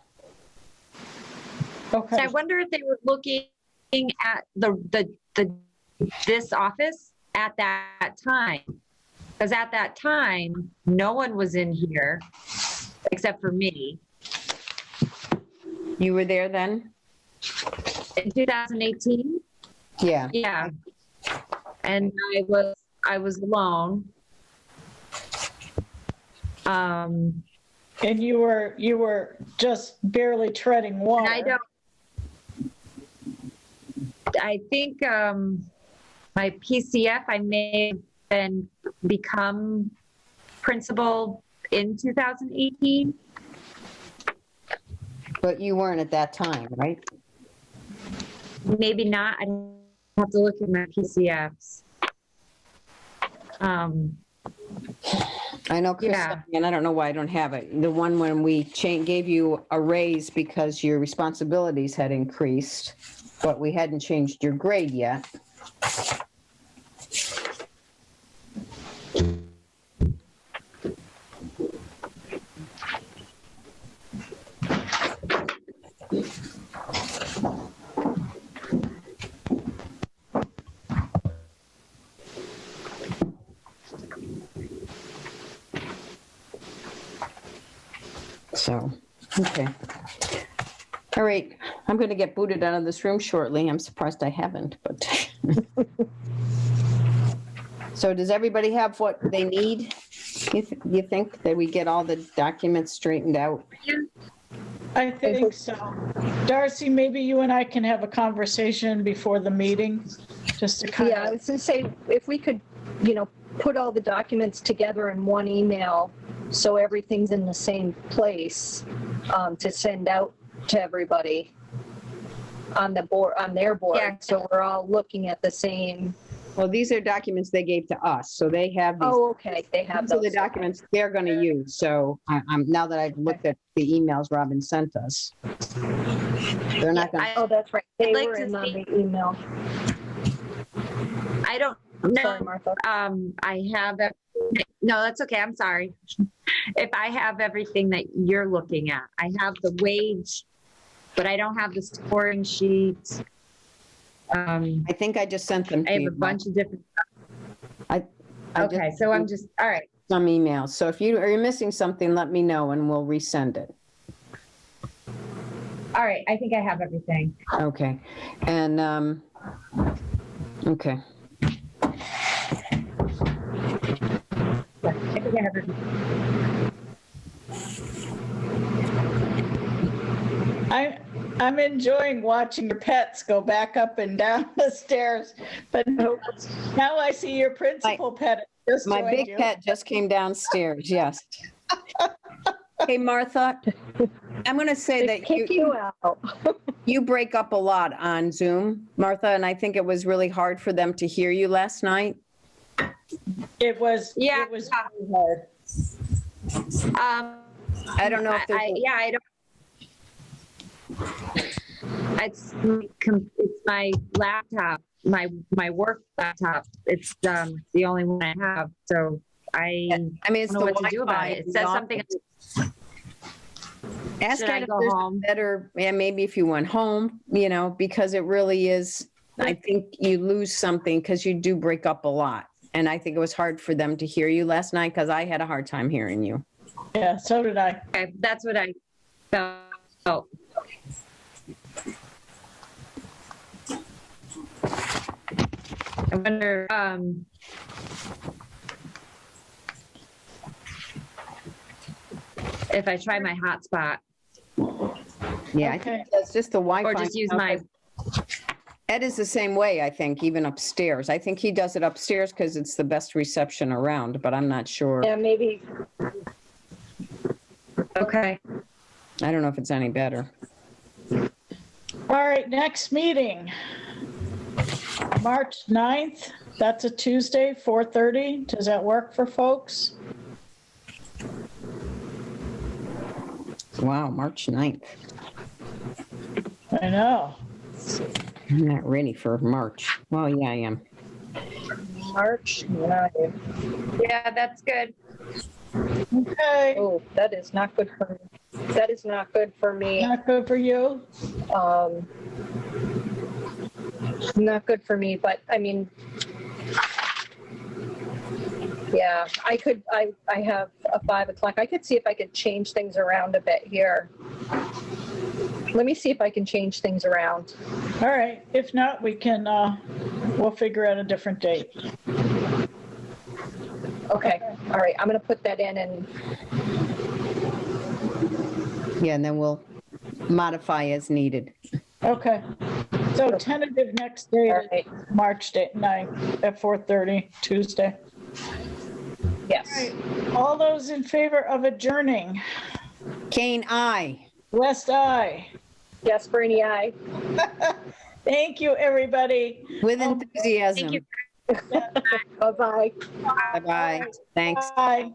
so Okay. I wonder if they were looking at this office at that time. Because at that time, no one was in here except for me. You were there then? In 2018? Yeah. Yeah. And I was alone. And you were just barely treading water. And I think my PCF, I may have become principal in 2018. But you weren't at that time, right? Maybe not. I have to look at my PCFs. I know, Chris, Yeah. and I don't know why I don't have it. The one when we gave you a raise because your responsibilities had increased, but we hadn't changed your grade yet. So, okay. All right, I'm going to get booted out of this room shortly. I'm surprised I haven't, but. So does everybody have what they need? You think that we get all the documents straightened out? I think so. Darcy, maybe you and I can have a conversation before the meeting, just to kind Yeah, I of, was gonna say, if we could, put all the documents together in one email, so everything's in the same place, to send out to everybody on the board, on their board. Yeah. So we're all looking at the same. Well, these are documents they gave to us, so they have these. Oh, okay, they have These are those. the documents they're going to use. So I'm now that I've looked at the emails Robin sent us, they're not going to. Oh, that's right. They I'd like were to in on see- the email. I don't Sorry, know. Martha. I have, no, that's okay. I'm sorry. If I have everything that you're looking at, I have the wage, but I don't have the scoring sheet. I think I just sent them I to have you. a bunch of different, I okay, just so I'm sent just, all right. some emails. So if you are missing something, let me know and we'll resend it. All right, I think I have everything. Okay. And, okay. Yeah, I think I have everything. I'm enjoying watching your pets go back up and down the stairs, but now I see your principal pet just My joined big you. pet just came downstairs, yes. Hey, Martha, I'm going to say They that kick you out. you break up a lot on Zoom, Martha, and I think it was really hard for them to hear you last night. It was Yeah. very hard. I don't know if there's, Yeah, I don't. It's my laptop, my work laptop. It's the only one I have. So I I mean, it's don't know the what to do about Wi-Fi. it. It says something. Ask Should I her if go there's a home? better, yeah, maybe if you went home, because it really is, I think you lose something because you do break up a lot. And I think it was hard for them to hear you last night because I had a hard time hearing you. Yeah, so did I. Okay, that's what I felt. I wonder, if I try my hotspot Yeah, I Okay. think that's just the Wi-Fi. or just use my, Ed is the same way, I think, even upstairs. I think he does it upstairs because it's the best reception around, but I'm not sure. Yeah, maybe. okay. I don't know if it's any better. All right, next meeting, March 9th. That's a Tuesday, 4:30. Does that work for folks? Wow, March 9th. I know. I'm not ready for March. Well, yeah, I am. March 9th. Yeah, that's good. Okay, Oh, that is not good for me. That is not good for me. not good for you? Not good for me, but I mean, yeah, I have a 5 o'clock. I could see if I could change things around a bit here. Let me see if I can change things around. All right, if not, we can, we'll figure out a different date. Okay, all right, I'm gonna put that in and Yeah, and then we'll modify as needed. Okay. So tentative next date All is right. March 9th at 4:30, Tuesday. Yes. All those in favor of adjourning? Kane, aye. West, aye. Yes, Bernie, aye. Thank you, everybody. With enthusiasm. Thank you. Bye-bye. Bye-bye. Thanks. Bye.